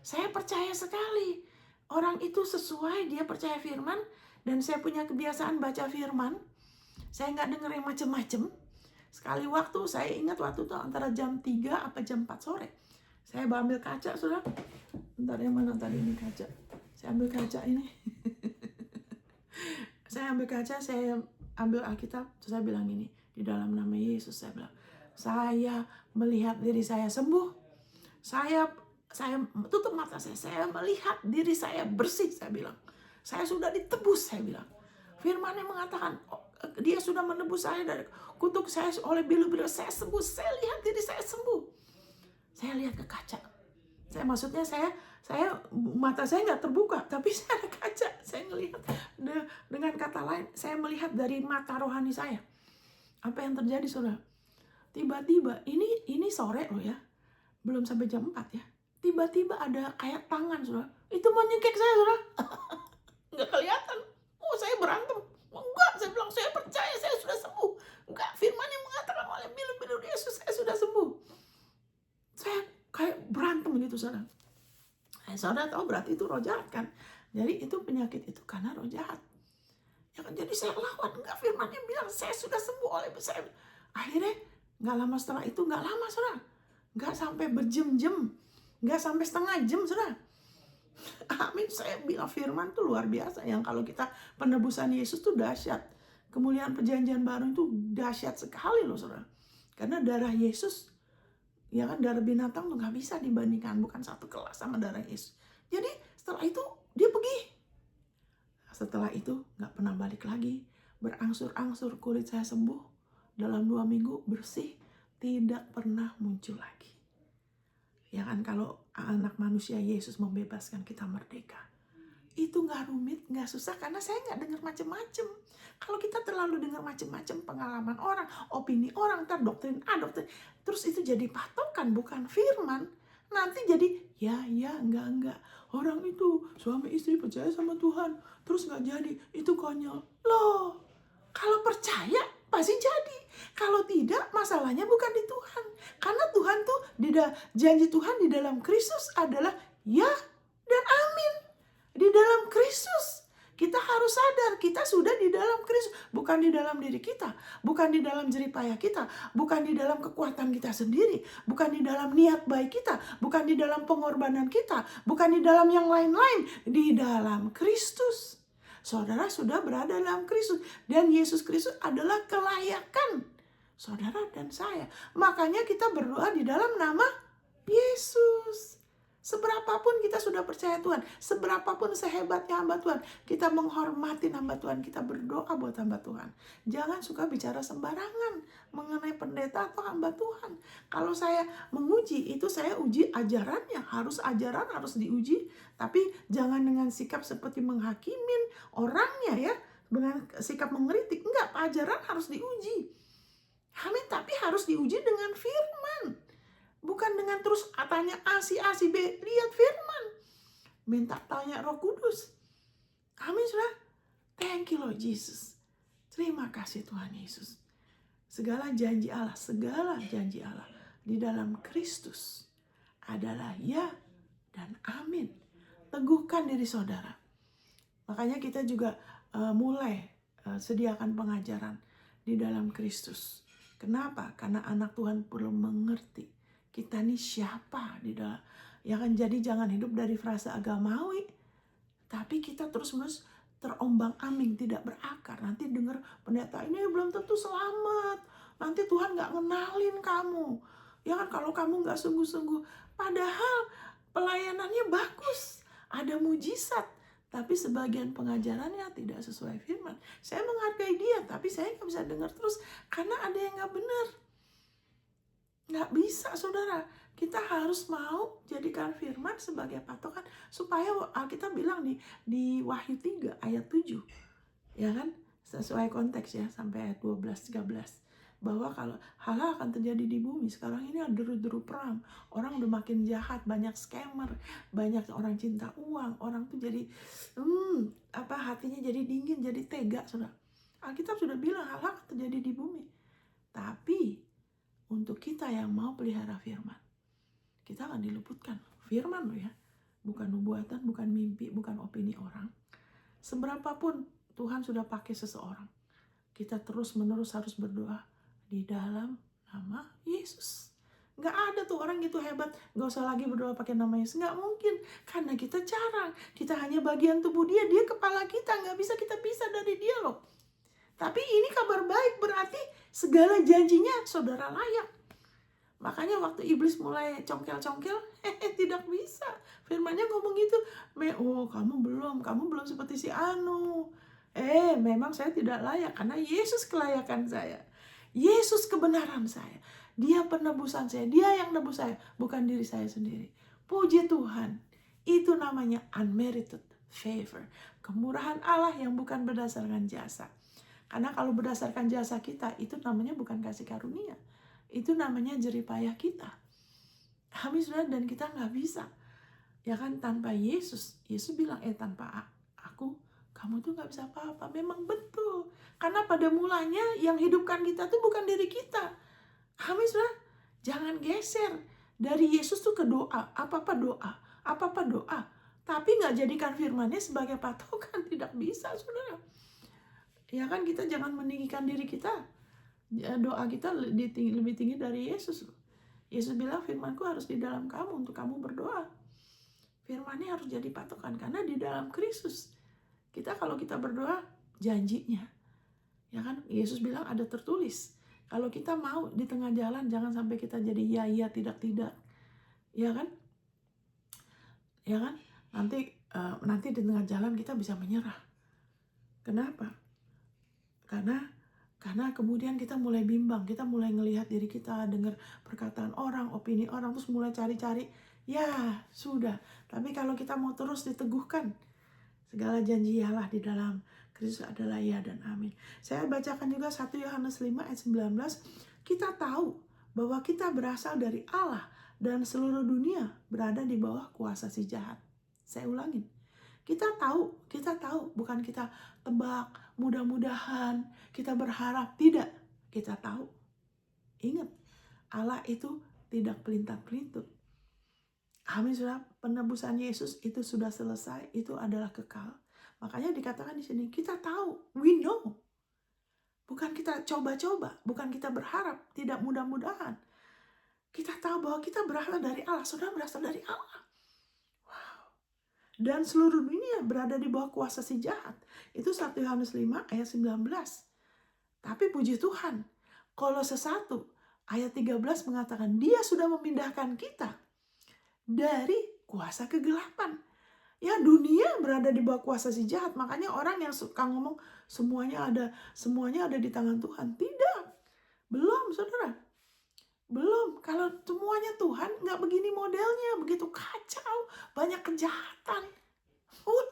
saya percaya sekali. Orang itu sesuai, dia percaya firman, dan saya punya kebiasaan baca firman. Saya nggak dengar yang macem-macem. Sekali waktu, saya ingat waktu itu antara jam 3 apa jam 4 sore. Saya ambil kaca, saudara. Bentar, yang mana tadi ini kaca? Saya ambil kaca ini. Saya ambil kaca, saya ambil Alkitab, terus saya bilang ini, di dalam nama Yesus saya bilang, saya melihat diri saya sembuh. Saya tutup mata saya melihat diri saya bersih, saya bilang. Saya sudah ditebus, saya bilang. Firman yang mengatakan, dia sudah menebus saya dari kutuk saya oleh bilur-bilur, saya sembuh. Saya lihat diri saya sembuh. Saya lihat ke kaca. Maksudnya saya mata saya nggak terbuka, tapi saya ada kaca. Saya ngelihat, dengan kata lain, saya melihat dari mata rohani saya. Apa yang terjadi saudara? tiba-tiba ini sore loh ya, belum sampai jam 4 ya. Tiba-tiba ada kayak tangan, saudara. Itu mau nyekek saya, saudara. Nggak kelihatan. Oh, saya berantem. Oh, enggak, saya bilang saya percaya saya sudah sembuh. Enggak, firman yang mengatakan oleh bilu-bilu Yesus saya sudah sembuh. Saya kayak berantem gitu, saudara. Saudara tahu berarti itu roh jahat kan. Jadi itu penyakit itu karena roh jahat. Ya kan, jadi saya lawan. Enggak, firmannya bilang saya sudah sembuh oleh saya. Akhirnya nggak lama setelah itu, nggak lama, saudara. Nggak sampai berjam-jam. Nggak sampai setengah jam, saudara. Amin. Saya bilang firman tuh luar biasa. Yang kalau kita penebusan Yesus tuh dahsyat. Kemuliaan perjanjian baru itu dahsyat sekali loh, saudara. Karena darah Yesus, ya kan, darah binatang tuh nggak bisa dibandingkan. Bukan satu kelas sama darah Yesus. Jadi setelah itu dia pergi. Setelah itu nggak pernah balik lagi. Berangsur-angsur kulit saya sembuh. Dalam 2 minggu bersih. Tidak pernah muncul lagi. Ya kan, kalau anak manusia Yesus membebaskan kita merdeka. Itu nggak rumit, nggak susah, karena saya nggak dengar macem-macem. Kalau kita terlalu dengar macem-macem pengalaman orang, opini orang, ntar doktrin A, doktrin, terus itu jadi patokan, bukan firman. Nanti jadi ya, enggak. Orang itu suami istri percaya sama Tuhan, terus nggak jadi, itu konyol. Loh, kalau percaya pasti jadi. Kalau tidak, masalahnya bukan di Tuhan. Karena Tuhan tuh, janji Tuhan di dalam Kristus adalah ya dan amin. Di dalam Kristus. Kita harus sadar kita sudah di dalam Kristus. Bukan di dalam diri kita. Bukan di dalam jeripayah kita. Bukan di dalam kekuatan kita sendiri. Bukan di dalam niat baik kita. Bukan di dalam pengorbanan kita. Bukan di dalam yang lain-lain. Di dalam Kristus. Saudara sudah berada dalam Kristus. Dan Yesus Kristus adalah kelayakan saudara dan saya. Makanya kita berdoa di dalam nama Yesus. Seberapapun kita sudah percaya Tuhan, seberapapun sehebatnya hamba Tuhan, kita menghormati hamba Tuhan, kita berdoa buat hamba Tuhan. Jangan suka bicara sembarangan mengenai pendeta atau hamba Tuhan. Kalau saya menguji, itu saya uji ajarannya, ajaran harus diuji, tapi jangan dengan sikap seperti menghakimin orangnya ya, dengan sikap mengkritik. Enggak, ajaran harus diuji. Amin, tapi harus diuji dengan firman. Bukan dengan terus tanya A, si B. Lihat firman. Minta tanya Roh Kudus. Amin, saudara. Thank you Lord Jesus. Terima kasih Tuhan Yesus. Segala janji Allah di dalam Kristus adalah ya dan amin. Teguhkan diri saudara. Makanya kita juga mulai sediakan pengajaran di dalam Kristus. Kenapa? Karena anak Tuhan perlu mengerti kita ini siapa di dalam, ya kan. Jadi jangan hidup dari frase agamawi, tapi kita terus-menerus terombang-ambing, tidak berakar. Nanti dengar pendeta ini belum tentu selamat, nanti Tuhan nggak ngenalin kamu, ya kan, kalau kamu nggak sungguh-sungguh. Padahal pelayanannya bagus, ada mujizat, tapi sebagian pengajarannya tidak sesuai firman. Saya menghargai dia, tapi saya nggak bisa dengar terus karena ada yang nggak benar. Nggak bisa, saudara. Kita harus mau jadikan firman sebagai patokan, supaya Alkitab bilang di Wahyu 3 ayat 7, ya kan, sesuai konteks ya, sampai ayat 12-13, bahwa kalau hal-hal akan terjadi di bumi. Sekarang ini ada deru-deru perang, orang udah makin jahat, banyak scammer, banyak orang cinta uang, orang tuh jadi hatinya jadi dingin, jadi tega, saudara. Alkitab sudah bilang hal-hal akan terjadi di bumi. Tapi untuk kita yang mau pelihara firman, kita akan diluputkan. Firman loh ya, bukan nubuatan, bukan mimpi, bukan opini orang. Seberapapun Tuhan sudah pakai seseorang, kita terus-menerus harus berdoa di dalam nama Yesus. Nggak ada tuh orang gitu hebat, nggak usah lagi berdoa pakai nama Yesus. Nggak mungkin, karena kita jarang. Kita hanya bagian tubuh dia kepala kita, nggak bisa kita pisah dari dia loh. Tapi ini kabar baik, berarti segala janjinya saudara layak. Makanya waktu iblis mulai congkel-congkel, tidak bisa. Firmannya ngomong gitu, kamu belum seperti si Anu. Memang saya tidak layak, karena Yesus kelayakan saya. Yesus kebenaran saya. Dia penebusan saya, dia yang nebus saya, bukan diri saya sendiri. Puji Tuhan, itu namanya unmerited favor. Kemurahan Allah yang bukan berdasarkan jasa. Karena kalau berdasarkan jasa kita, itu namanya bukan kasih karunia. Itu namanya jeripayah kita. Amin saudara, dan kita nggak bisa. Ya kan, tanpa Yesus. Yesus bilang, tanpa aku, kamu tuh nggak bisa apa-apa. Memang betul. Karena pada mulanya yang hidupkan kita tuh bukan diri kita. Amin saudara. Jangan geser. Dari Yesus tuh ke doa. Apa-apa doa. Apa-apa doa. Tapi nggak jadikan firman-Nya sebagai patokan. Tidak bisa saudara. Ya kan, kita jangan meninggikan diri kita. Doa kita lebih tinggi dari Yesus. Yesus bilang, firman-Ku harus di dalam kamu untuk kamu berdoa. Firman-Nya harus jadi patokan karena di dalam Kristus. Kita kalau kita berdoa, janjinya. Ya kan, Yesus bilang ada tertulis. Kalau kita mau di tengah jalan, jangan sampai kita jadi ya, tidak. Ya kan? Ya kan? Nanti di tengah jalan kita bisa menyerah. Kenapa? Karena kemudian kita mulai bimbang, kita mulai ngelihat diri kita, dengar perkataan orang, opini orang, terus mulai cari-cari, ya sudah. Tapi kalau kita mau terus diteguhkan, segala janji Allah di dalam Kristus adalah ya dan amin. Saya bacakan juga 1 Yohanes 5 ayat 19, kita tahu bahwa kita berasal dari Allah dan seluruh dunia berada di bawah kuasa si jahat. Saya ulangin. Kita tahu, bukan kita tebak, mudah-mudahan, kita berharap, tidak. Kita tahu. Ingat, Allah itu tidak pelintang-pelintut. Amin saudara, penebusan Yesus itu sudah selesai, itu adalah kekal. Makanya dikatakan di sini, kita tahu, we know. Bukan kita coba-coba, bukan kita berharap, tidak mudah-mudahan. Kita tahu bahwa kita berasal dari Allah, saudara berasal dari Allah. Dan seluruh dunia berada di bawah kuasa si jahat. Itu 1 Yohanes 5 ayat 19. Tapi puji Tuhan, Kolose 1 ayat 13 mengatakan dia sudah memindahkan kita dari kuasa kegelapan. Ya, dunia berada di bawah kuasa si jahat. Makanya orang yang suka ngomong semuanya ada di tangan Tuhan. Tidak. Belum, saudara. Belum. Kalau semuanya Tuhan, nggak begini modelnya, begitu kacau, banyak kejahatan.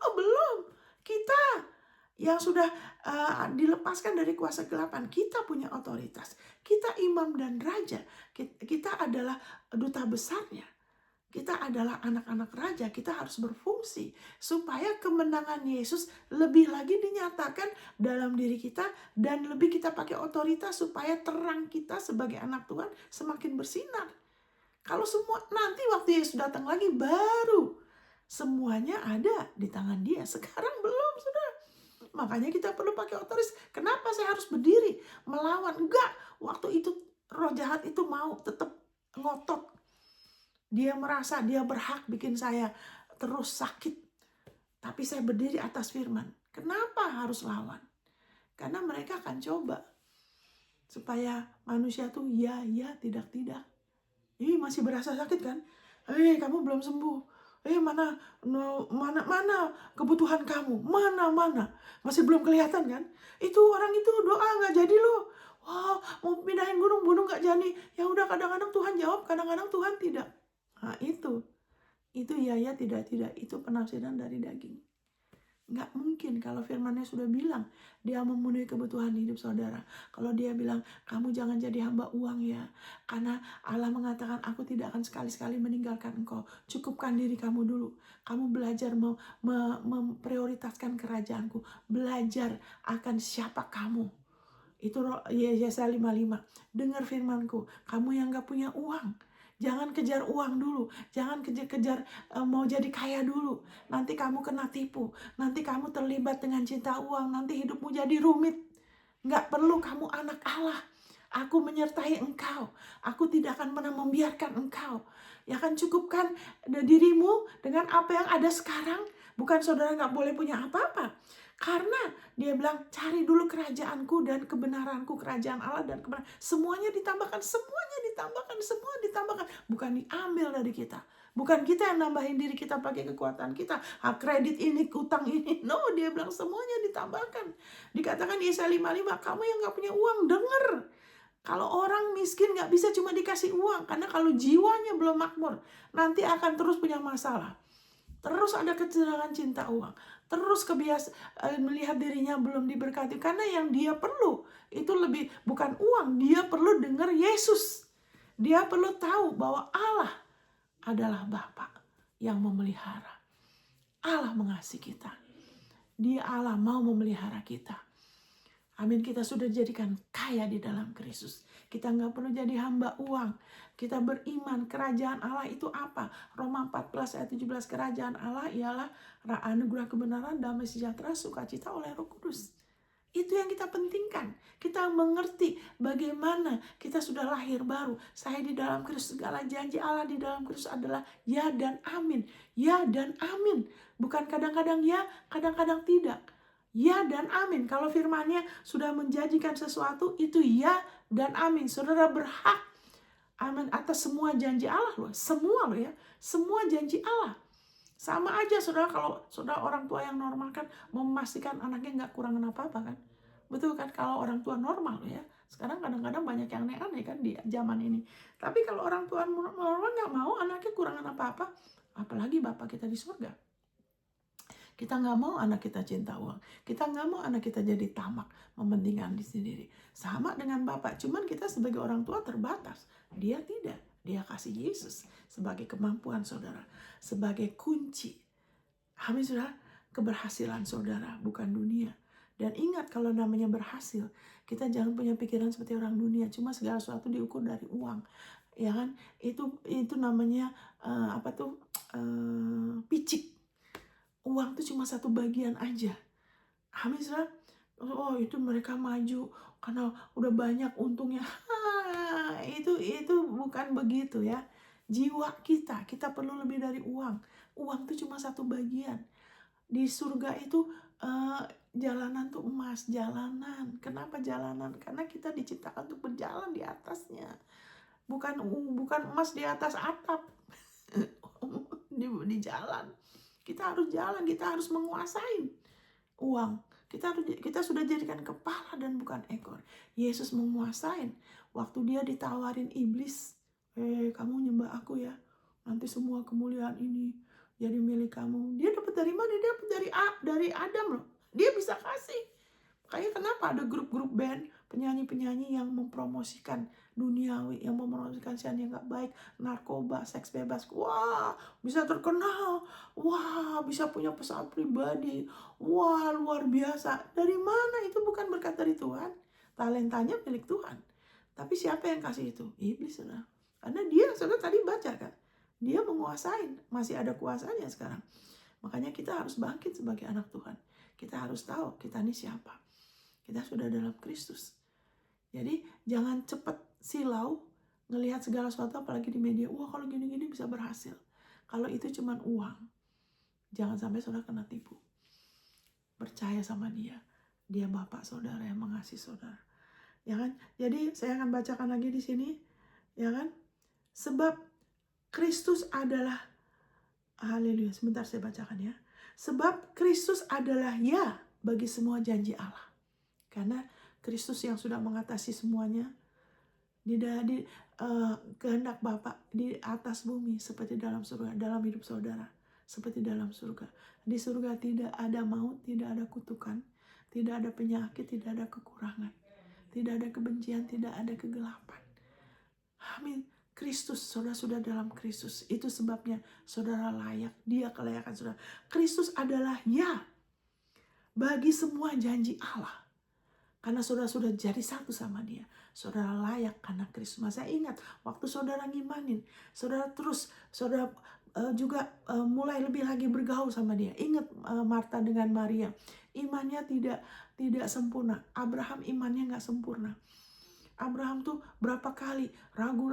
Belum. Kita yang sudah dilepaskan dari kuasa kegelapan, kita punya otoritas. Kita imam dan raja. Kita adalah duta besarnya. Kita adalah anak-anak raja, kita harus berfungsi supaya kemenangan Yesus lebih lagi dinyatakan dalam diri kita dan lebih kita pakai otoritas supaya terang kita sebagai anak Tuhan semakin bersinar. Kalau semua nanti waktu Yesus datang lagi baru semuanya ada di tangan Dia. Sekarang belum, saudara. Makanya kita perlu pakai otoritas. Kenapa saya harus berdiri melawan? Enggak, waktu itu roh jahat itu mau tetap ngotot. Dia merasa dia berhak bikin saya terus sakit. Tapi saya berdiri atas firman. Kenapa harus lawan? Karena mereka akan coba. Supaya manusia tuh ya, tidak. Ini masih berasa sakit kan? Kamu belum sembuh. Mana kebutuhan kamu? Mana? Masih belum kelihatan kan? Itu orang itu doa gak jadi loh. Wah, mau pindahin gunung gak jadi. Ya udah, kadang-kadang Tuhan jawab, kadang-kadang Tuhan tidak. Nah, itu ya, tidak, itu penafsiran dari daging. Nggak mungkin kalau firman-Nya sudah bilang dia memenuhi kebutuhan hidup saudara. Kalau dia bilang kamu jangan jadi hamba uang ya, karena Allah mengatakan aku tidak akan sekali-sekali meninggalkan engkau. Cukupkan diri kamu dulu. Kamu belajar memprioritaskan kerajaanku, belajar akan siapa kamu. Itu Yesaya 55. Dengar firmanku, kamu yang gak punya uang, jangan kejar uang dulu. Jangan kejar mau jadi kaya dulu. Nanti kamu kena tipu. Nanti kamu terlibat dengan cinta uang. Nanti hidupmu jadi rumit. Nggak perlu, kamu anak Allah. Aku menyertai engkau. Aku tidak akan pernah membiarkan engkau. Ya kan, cukupkan dirimu dengan apa yang ada sekarang. Bukan saudara nggak boleh punya apa-apa. Karena dia bilang cari dulu kerajaanku dan kebenaranku, kerajaan Allah dan kebenaran. Semuanya ditambahkan. Semua ditambahkan. Bukan diambil dari kita. Bukan kita yang nambahin diri kita pakai kekuatan kita. Kredit ini, utang ini. No, dia bilang semuanya ditambahkan. Dikatakan di Yesaya 55, kamu yang gak punya uang, denger. Kalau orang miskin gak bisa cuma dikasih uang. Karena kalau jiwanya belum makmur, nanti akan terus punya masalah. Terus ada kecenderungan cinta uang. Terus melihat dirinya belum diberkati. Karena yang dia perlu itu lebih bukan uang. Dia perlu dengar Yesus. Dia perlu tahu bahwa Allah adalah Bapa yang memelihara. Allah mengasihi kita. Dia Allah mau memelihara kita. Amin, kita sudah dijadikan kaya di dalam Kristus. Kita nggak perlu jadi hamba uang. Kita beriman, kerajaan Allah itu apa? Roma 14 ayat 17, kerajaan Allah ialah anugerah kebenaran, damai sejahtera, sukacita oleh Roh Kudus. Itu yang kita pentingkan. Kita mengerti bagaimana kita sudah lahir baru. Saya di dalam Kristus, segala janji Allah di dalam Kristus adalah ya dan amin. Ya dan amin. Bukan kadang-kadang ya, kadang-kadang tidak. Ya dan amin. Kalau firman-Nya sudah menjanjikan sesuatu, itu ya dan amin. Saudara berhak amin atas semua janji Allah loh. Semua loh ya. Semua janji Allah. Sama aja saudara, kalau saudara orang tua yang normal kan memastikan anaknya nggak kurangan apa-apa kan. Betul kan, kalau orang tua normal ya. Sekarang kadang-kadang banyak yang aneh-aneh kan di zaman ini. Tapi kalau orang tua normal nggak mau anaknya kurangan apa-apa, apalagi Bapak kita di surga. Kita nggak mau anak kita cinta uang. Kita nggak mau anak kita jadi tamak, mementingkan diri sendiri. Sama dengan Bapak, cuman kita sebagai orang tua terbatas. Dia tidak. Dia kasih Yesus sebagai kemampuan saudara, sebagai kunci. Amin saudara, keberhasilan saudara bukan dunia. Dan ingat, kalau namanya berhasil, kita jangan punya pikiran seperti orang dunia. Cuma segala sesuatu diukur dari uang, ya kan? Itu namanya picik. Uang itu cuma satu bagian aja. Amin saudara. Oh itu mereka maju karena udah banyak untungnya. Itu bukan begitu ya. Jiwa kita perlu lebih dari uang. Uang itu cuma satu bagian. Di surga itu jalanan tuh emas, jalanan. Kenapa jalanan? Karena kita diciptakan untuk berjalan di atasnya. Bukan emas di atas atap. di jalan. Kita harus jalan, kita harus menguasai uang. Kita sudah jadikan kepala dan bukan ekor. Yesus menguasai. Waktu dia ditawarin iblis, kamu nyembah aku ya, nanti semua kemuliaan ini jadi milik kamu. Dia dapat dari mana? Dia dapat dari Adam loh. Dia bisa kasih. Makanya kenapa ada grup-grup band, penyanyi-penyanyi yang mempromosikan duniawi, yang mempromosikan yang gak baik, narkoba, seks bebas. Wah, bisa terkenal. Wah, bisa punya pesawat pribadi. Wah, luar biasa. Dari mana? Itu bukan berkat dari Tuhan. Talentanya milik Tuhan. Tapi siapa yang kasih itu? Iblis, saudara. Karena dia, saudara tadi baca kan, dia menguasai. Masih ada kuasanya sekarang. Makanya kita harus bangkit sebagai anak Tuhan. Kita harus tahu kita ini siapa. Kita sudah dalam Kristus. Jadi jangan cepat silau ngelihat segala sesuatu, apalagi di media. Wah, kalau gini-gini bisa berhasil. Kalau itu cuma uang, jangan sampai saudara kena tipu. Percaya sama dia. Dia Bapak saudara yang mengasihi saudara. Ya kan? Jadi saya akan bacakan lagi di sini. Ya kan? Sebab Kristus adalah, haleluya, sebentar saya bacakan ya. Sebab Kristus adalah ya bagi semua janji Allah. Karena Kristus yang sudah mengatasi semuanya, kehendak Bapa di atas bumi seperti dalam surga, dalam hidup saudara seperti dalam surga. Di surga tidak ada maut, tidak ada kutukan, tidak ada penyakit, tidak ada kekurangan, tidak ada kebencian, tidak ada kegelapan. Amin. Kristus, saudara sudah dalam Kristus. Itu sebabnya saudara layak. Dia kelayakan saudara. Kristus adalah ya bagi semua janji Allah. Karena saudara sudah jadi satu sama dia. Saudara layak karena Kristus. Saya ingat waktu saudara ngimanin, saudara juga mulai lebih lagi bergaul sama dia. Ingat Marta dengan Maria. Imannya tidak sempurna. Abraham imannya gak sempurna. Abraham tuh berapa kali ragu.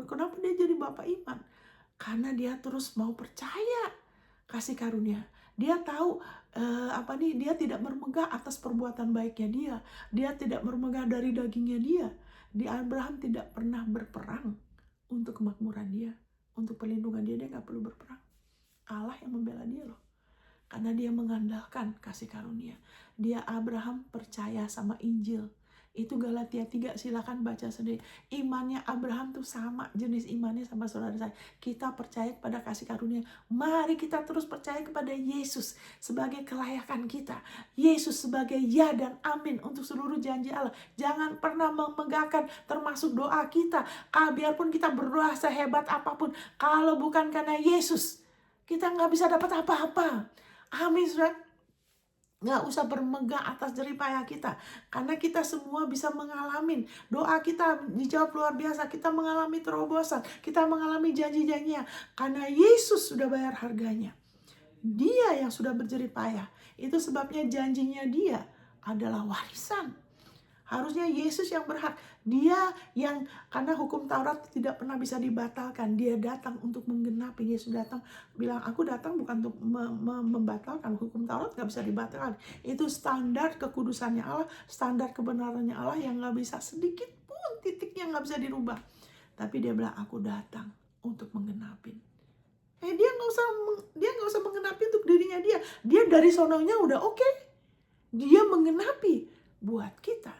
Kenapa dia jadi bapak iman? Karena dia terus mau percaya kasih karunia. Dia tahu dia tidak bermegah atas perbuatan baiknya dia. Dia tidak bermegah dari dagingnya dia. Abraham tidak pernah berperang untuk kemakmuran dia, untuk perlindungan dia nggak perlu berperang. Allah yang membela dia loh. Karena dia mengandalkan kasih karunia. Abraham percaya sama Injil Itu Galatia 3, silakan baca sendiri. Imannya Abraham tuh sama jenis imannya sama saudara saya. Kita percaya kepada kasih karunia. Mari kita terus percaya kepada Yesus sebagai kelayakan kita. Yesus sebagai ya dan amin untuk seluruh janji Allah. Jangan pernah memegahkan termasuk doa kita. Biarpun kita berdoa sehebat apapun, kalau bukan karena Yesus, kita nggak bisa dapat apa-apa. Amin, saudara. Nggak usah bermegah atas jeripaya kita, karena kita semua bisa mengalami doa kita dijawab luar biasa. Kita mengalami terobosan, kita mengalami janji-janjinya, karena Yesus sudah bayar harganya. Dia yang sudah berjeripaya. Itu sebabnya janjinya dia adalah warisan. Harusnya Yesus yang berhak. Dia yang, karena hukum Taurat tidak pernah bisa dibatalkan. Dia datang untuk menggenapi. Yesus datang bilang, aku datang bukan untuk membatalkan. Hukum Taurat gak bisa dibatalkan. Itu standar kekudusannya Allah, standar kebenarannya Allah yang gak bisa sedikit pun titiknya gak bisa dirubah. Tapi dia bilang, aku datang untuk menggenapi. Dia nggak usah menggenapi untuk dirinya dia. Dia dari sononya udah oke. Dia menggenapi buat kita.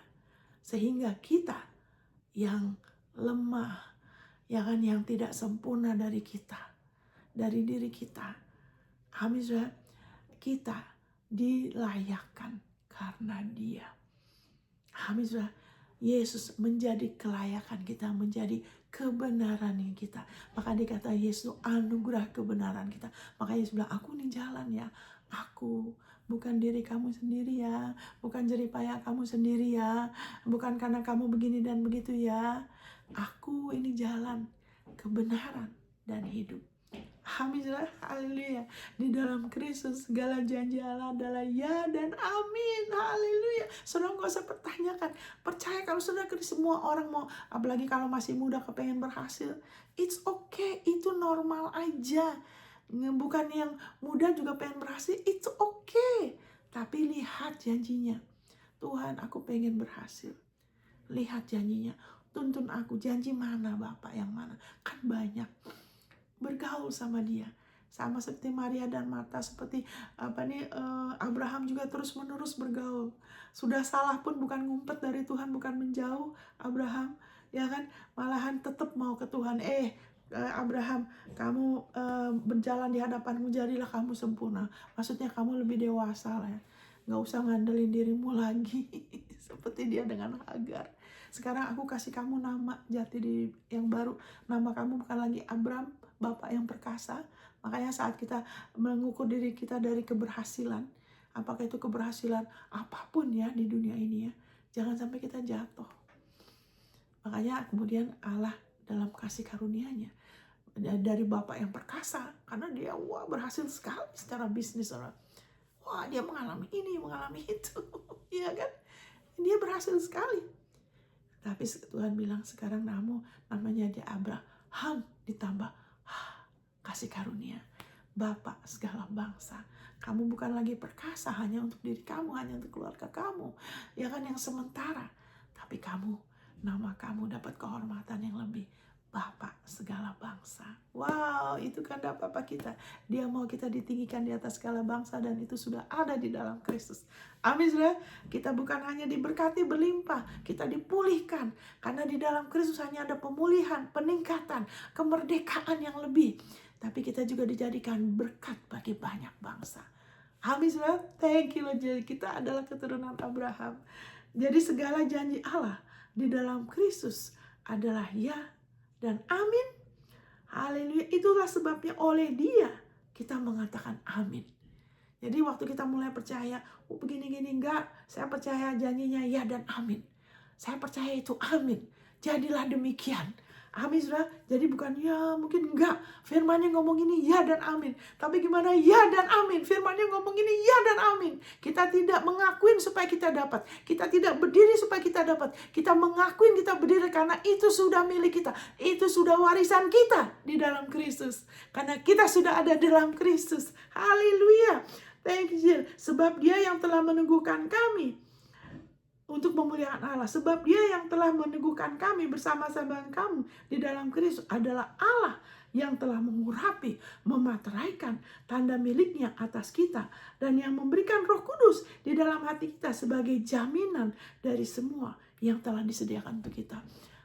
Sehingga kita yang lemah, ya kan, yang tidak sempurna dari kita, dari diri kita, amin, saudara, kita dilayakkan karena dia. Amin, saudara. Yesus menjadi kelayakan kita, menjadi kebenaran kita. Maka dikata Yesus anugerah kebenaran kita. Maka Yesus bilang, aku nih jalan ya. Aku, bukan diri kamu sendiri ya. Bukan jeripaya kamu sendiri ya. Bukan karena kamu begini dan begitu ya. Aku ini jalan, kebenaran, dan hidup. Amin, haleluya. Di dalam Kristus segala janji Allah adalah ya dan amin, haleluya. Saudara gak usah pertanyakan. Percaya kalau saudara, semua orang mau, apalagi kalau masih muda kepengen berhasil, it's okay, itu normal aja. Bukan yang muda juga pengen berhasil, it's okay. Tapi lihat janjinya. Tuhan, aku pengen berhasil. Lihat janjinya. Tuntun aku, janji mana Bapak, yang mana? Kan banyak. Bergaul sama dia, sama seperti Maria dan Marta, seperti Abraham juga terus menerus bergaul. Sudah salah pun bukan ngumpet dari Tuhan, bukan menjauh Abraham, ya kan, malahan tetap mau ke Tuhan. Abraham, kamu berjalan di hadapanmu, jadilah kamu sempurna. Maksudnya kamu lebih dewasa lah ya. Gak usah ngandelin dirimu lagi. Seperti dia dengan Hagar. Sekarang aku kasih kamu nama jati diri yang baru. Nama kamu bukan lagi Abram, Bapak yang perkasa. Makanya saat kita mengukur diri kita dari keberhasilan, apakah itu keberhasilan apapun ya di dunia ini ya, jangan sampai kita jatuh. Makanya kemudian Allah dalam kasih karunia-Nya dari Bapak yang perkasa, karena dia berhasil sekali secara bisnis orang. Dia mengalami ini, mengalami itu, ya kan? Dia berhasil sekali. Tapi Tuhan bilang, sekarang namanya dia Abraham ditambah kasih karunia, Bapak segala bangsa. Kamu bukan lagi perkasa hanya untuk diri kamu, hanya untuk keluarga kamu, ya kan, yang sementara. Tapi kamu, nama kamu dapat kehormatan yang lebih, Bapak segala bangsa. Wow, itu kehendak Bapa kita. Dia mau kita ditinggikan di atas segala bangsa, dan itu sudah ada di dalam Kristus. Amin, saudara. Kita bukan hanya diberkati berlimpah, kita dipulihkan. Karena di dalam Kristus hanya ada pemulihan, peningkatan, kemerdekaan yang lebih. Tapi kita juga dijadikan berkat bagi banyak bangsa. Amin, saudara. Thank you, Lord. Jadi kita adalah keturunan Abraham. Jadi segala janji Allah di dalam Kristus adalah ya dan amin. Haleluya. Itulah sebabnya oleh dia kita mengatakan amin. Jadi waktu kita mulai percaya, begini-gini, enggak, saya percaya janjinya ya dan amin. Saya percaya itu amin. Jadilah demikian. Amin, saudara. Jadi bukan ya, mungkin enggak. Firmannya ngomong ini ya dan amin. Tapi gimana ya dan amin? Firmannya ngomong ini ya dan amin. Kita tidak mengakuin supaya kita dapat. Kita tidak berdiri supaya kita dapat. Kita mengakuin kita berdiri karena itu sudah milik kita. Itu sudah warisan kita di dalam Kristus. Karena kita sudah ada dalam Kristus. Haleluya. Thank you. Sebab dia yang telah meneguhkan kami untuk memuliakan Allah. Sebab dia yang telah meneguhkan kami bersama-sama dengan kamu di dalam Kristus adalah Allah yang telah mengurapi, memateraikan tanda miliknya atas kita, dan yang memberikan Roh Kudus di dalam hati kita sebagai jaminan dari semua yang telah disediakan untuk kita.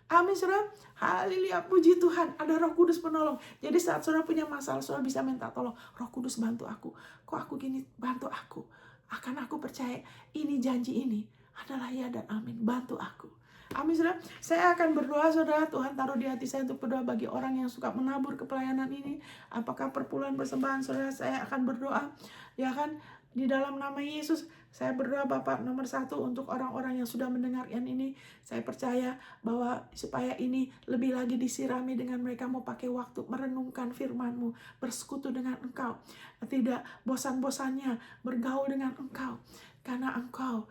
Amin, saudara. Haleluya, puji Tuhan, ada Roh Kudus penolong. Jadi saat saudara punya masalah, saudara bisa minta tolong, Roh Kudus bantu aku. Kok aku gini, bantu aku. Akan aku percaya ini janji ini adalah ya dan amin. Bantu aku. Amin, saudara. Saya akan berdoa, saudara. Tuhan taruh di hati saya untuk berdoa bagi orang yang suka menabur ke pelayanan ini. Apakah perpuluhan persembahan, saudara, saya akan berdoa. Ya kan, di dalam nama Yesus, saya berdoa Bapak nomor 1 untuk orang-orang yang sudah mendengarkan ini. Saya percaya bahwa supaya ini lebih lagi disirami dengan mereka mau pakai waktu merenungkan firman-Mu, bersekutu dengan Engkau. Tidak bosan-bosannya bergaul dengan Engkau. Karena Engkau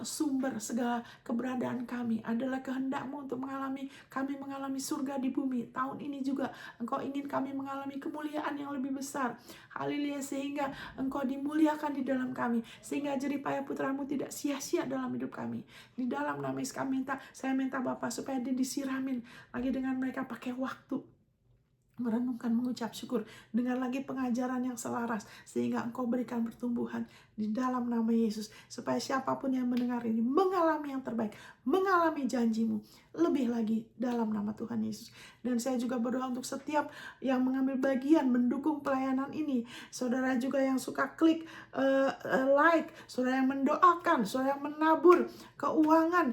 sumber segala keberadaan kami, adalah kehendak-Mu untuk kami mengalami surga di bumi. Tahun ini juga Engkau ingin kami mengalami kemuliaan yang lebih besar. Haleluya, sehingga Engkau dimuliakan di dalam kami, sehingga jeripaya putra-Mu tidak sia-sia dalam hidup kami. Di dalam nama Yesus saya minta Bapa supaya disiramin lagi dengan mereka pakai waktu merenungkan, mengucap syukur, dengan lagi pengajaran yang selaras, sehingga Engkau berikan pertumbuhan di dalam nama Yesus, supaya siapapun yang mendengar ini mengalami yang terbaik, mengalami janji-Mu lebih lagi dalam nama Tuhan Yesus. Dan saya juga berdoa untuk setiap yang mengambil bagian mendukung pelayanan ini, saudara juga yang suka klik like, saudara yang mendoakan, saudara yang menabur keuangan,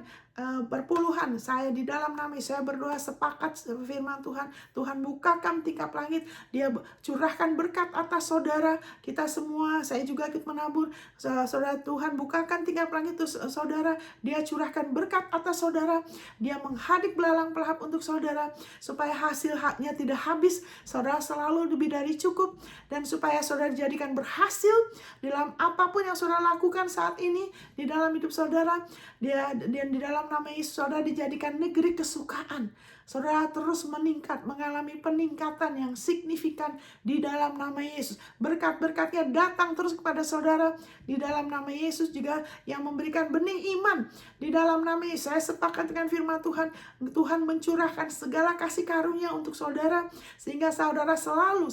perpuluhan, saya di dalam nama saya berdoa sepakat firman Tuhan. Tuhan bukakan tingkap langit, Dia curahkan berkat atas saudara kita semua. Saya juga ikut menabur, saudara. Tuhan bukakan tingkap langit itu saudara, Dia curahkan berkat atas saudara, Dia menghadik belalang pelahap untuk saudara, supaya hasil haknya tidak habis, saudara selalu lebih dari cukup, dan supaya saudara dijadikan berhasil dalam apapun yang saudara lakukan saat ini di dalam hidup saudara. Dia di dalam nama Yesus, saudara dijadikan negeri kesukaan. Saudara terus meningkat, mengalami peningkatan yang signifikan di dalam nama Yesus. Berkat-berkatnya datang terus kepada saudara di dalam nama Yesus, juga yang memberikan benih iman di dalam nama Yesus. Saya sepakat dengan firman Tuhan. Tuhan mencurahkan segala kasih karunia untuk saudara, sehingga saudara selalu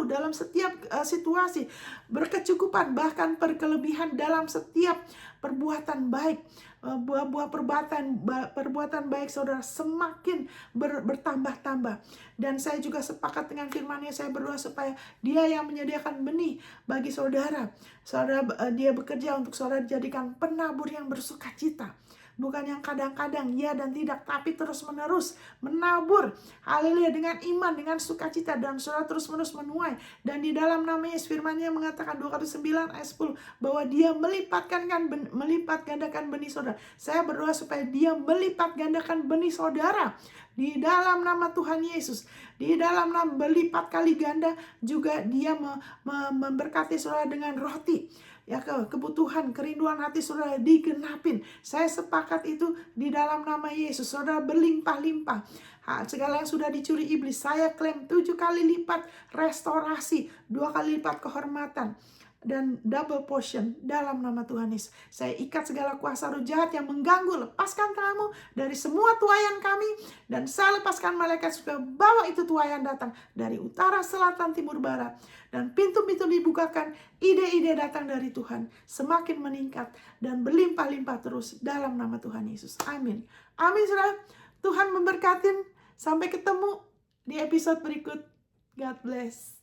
dalam setiap situasi berkecukupan, bahkan berkelebihan dalam setiap perbuatan baik. Buah-buah perbuatan baik saudara semakin bertambah-tambah. Dan saya juga sepakat dengan firman-Nya. Saya berdoa supaya Dia yang menyediakan benih bagi saudara, Dia bekerja untuk saudara dijadikan penabur yang bersukacita. Bukan yang kadang-kadang ya dan tidak, tapi terus-menerus menabur. Haleluya, dengan iman, dengan sukacita, dan saudara terus-menerus menuai. Dan di dalam nama Yesus, firman-Nya mengatakan 2 Korintus 9 ayat 10 bahwa Dia melipat gandakan benih saudara. Saya berdoa supaya Dia melipat gandakan benih saudara di dalam nama Tuhan Yesus. Di dalam nama berlipat kali ganda juga Dia memberkati saudara dengan roti. Ya, kebutuhan, kerinduan hati saudara digenapin. Saya sepakat itu di dalam nama Yesus. Saudara berlimpah-limpah. Segala yang sudah dicuri iblis, saya klaim 7 kali lipat restorasi, 2 kali lipat kehormatan, dan double portion dalam nama Tuhan Yesus. Saya ikat segala kuasa roh jahat yang mengganggu. Lepaskan kamu dari semua tuaian kami, dan saya lepaskan malaikat supaya bawa itu tuaian datang dari utara, selatan, timur, barat, dan pintu-pintu dibukakan. Ide-ide datang dari Tuhan semakin meningkat dan berlimpah-limpah terus dalam nama Tuhan Yesus. Amin. Amin, saudara. Tuhan memberkatin. Sampai ketemu di episode berikut. God bless.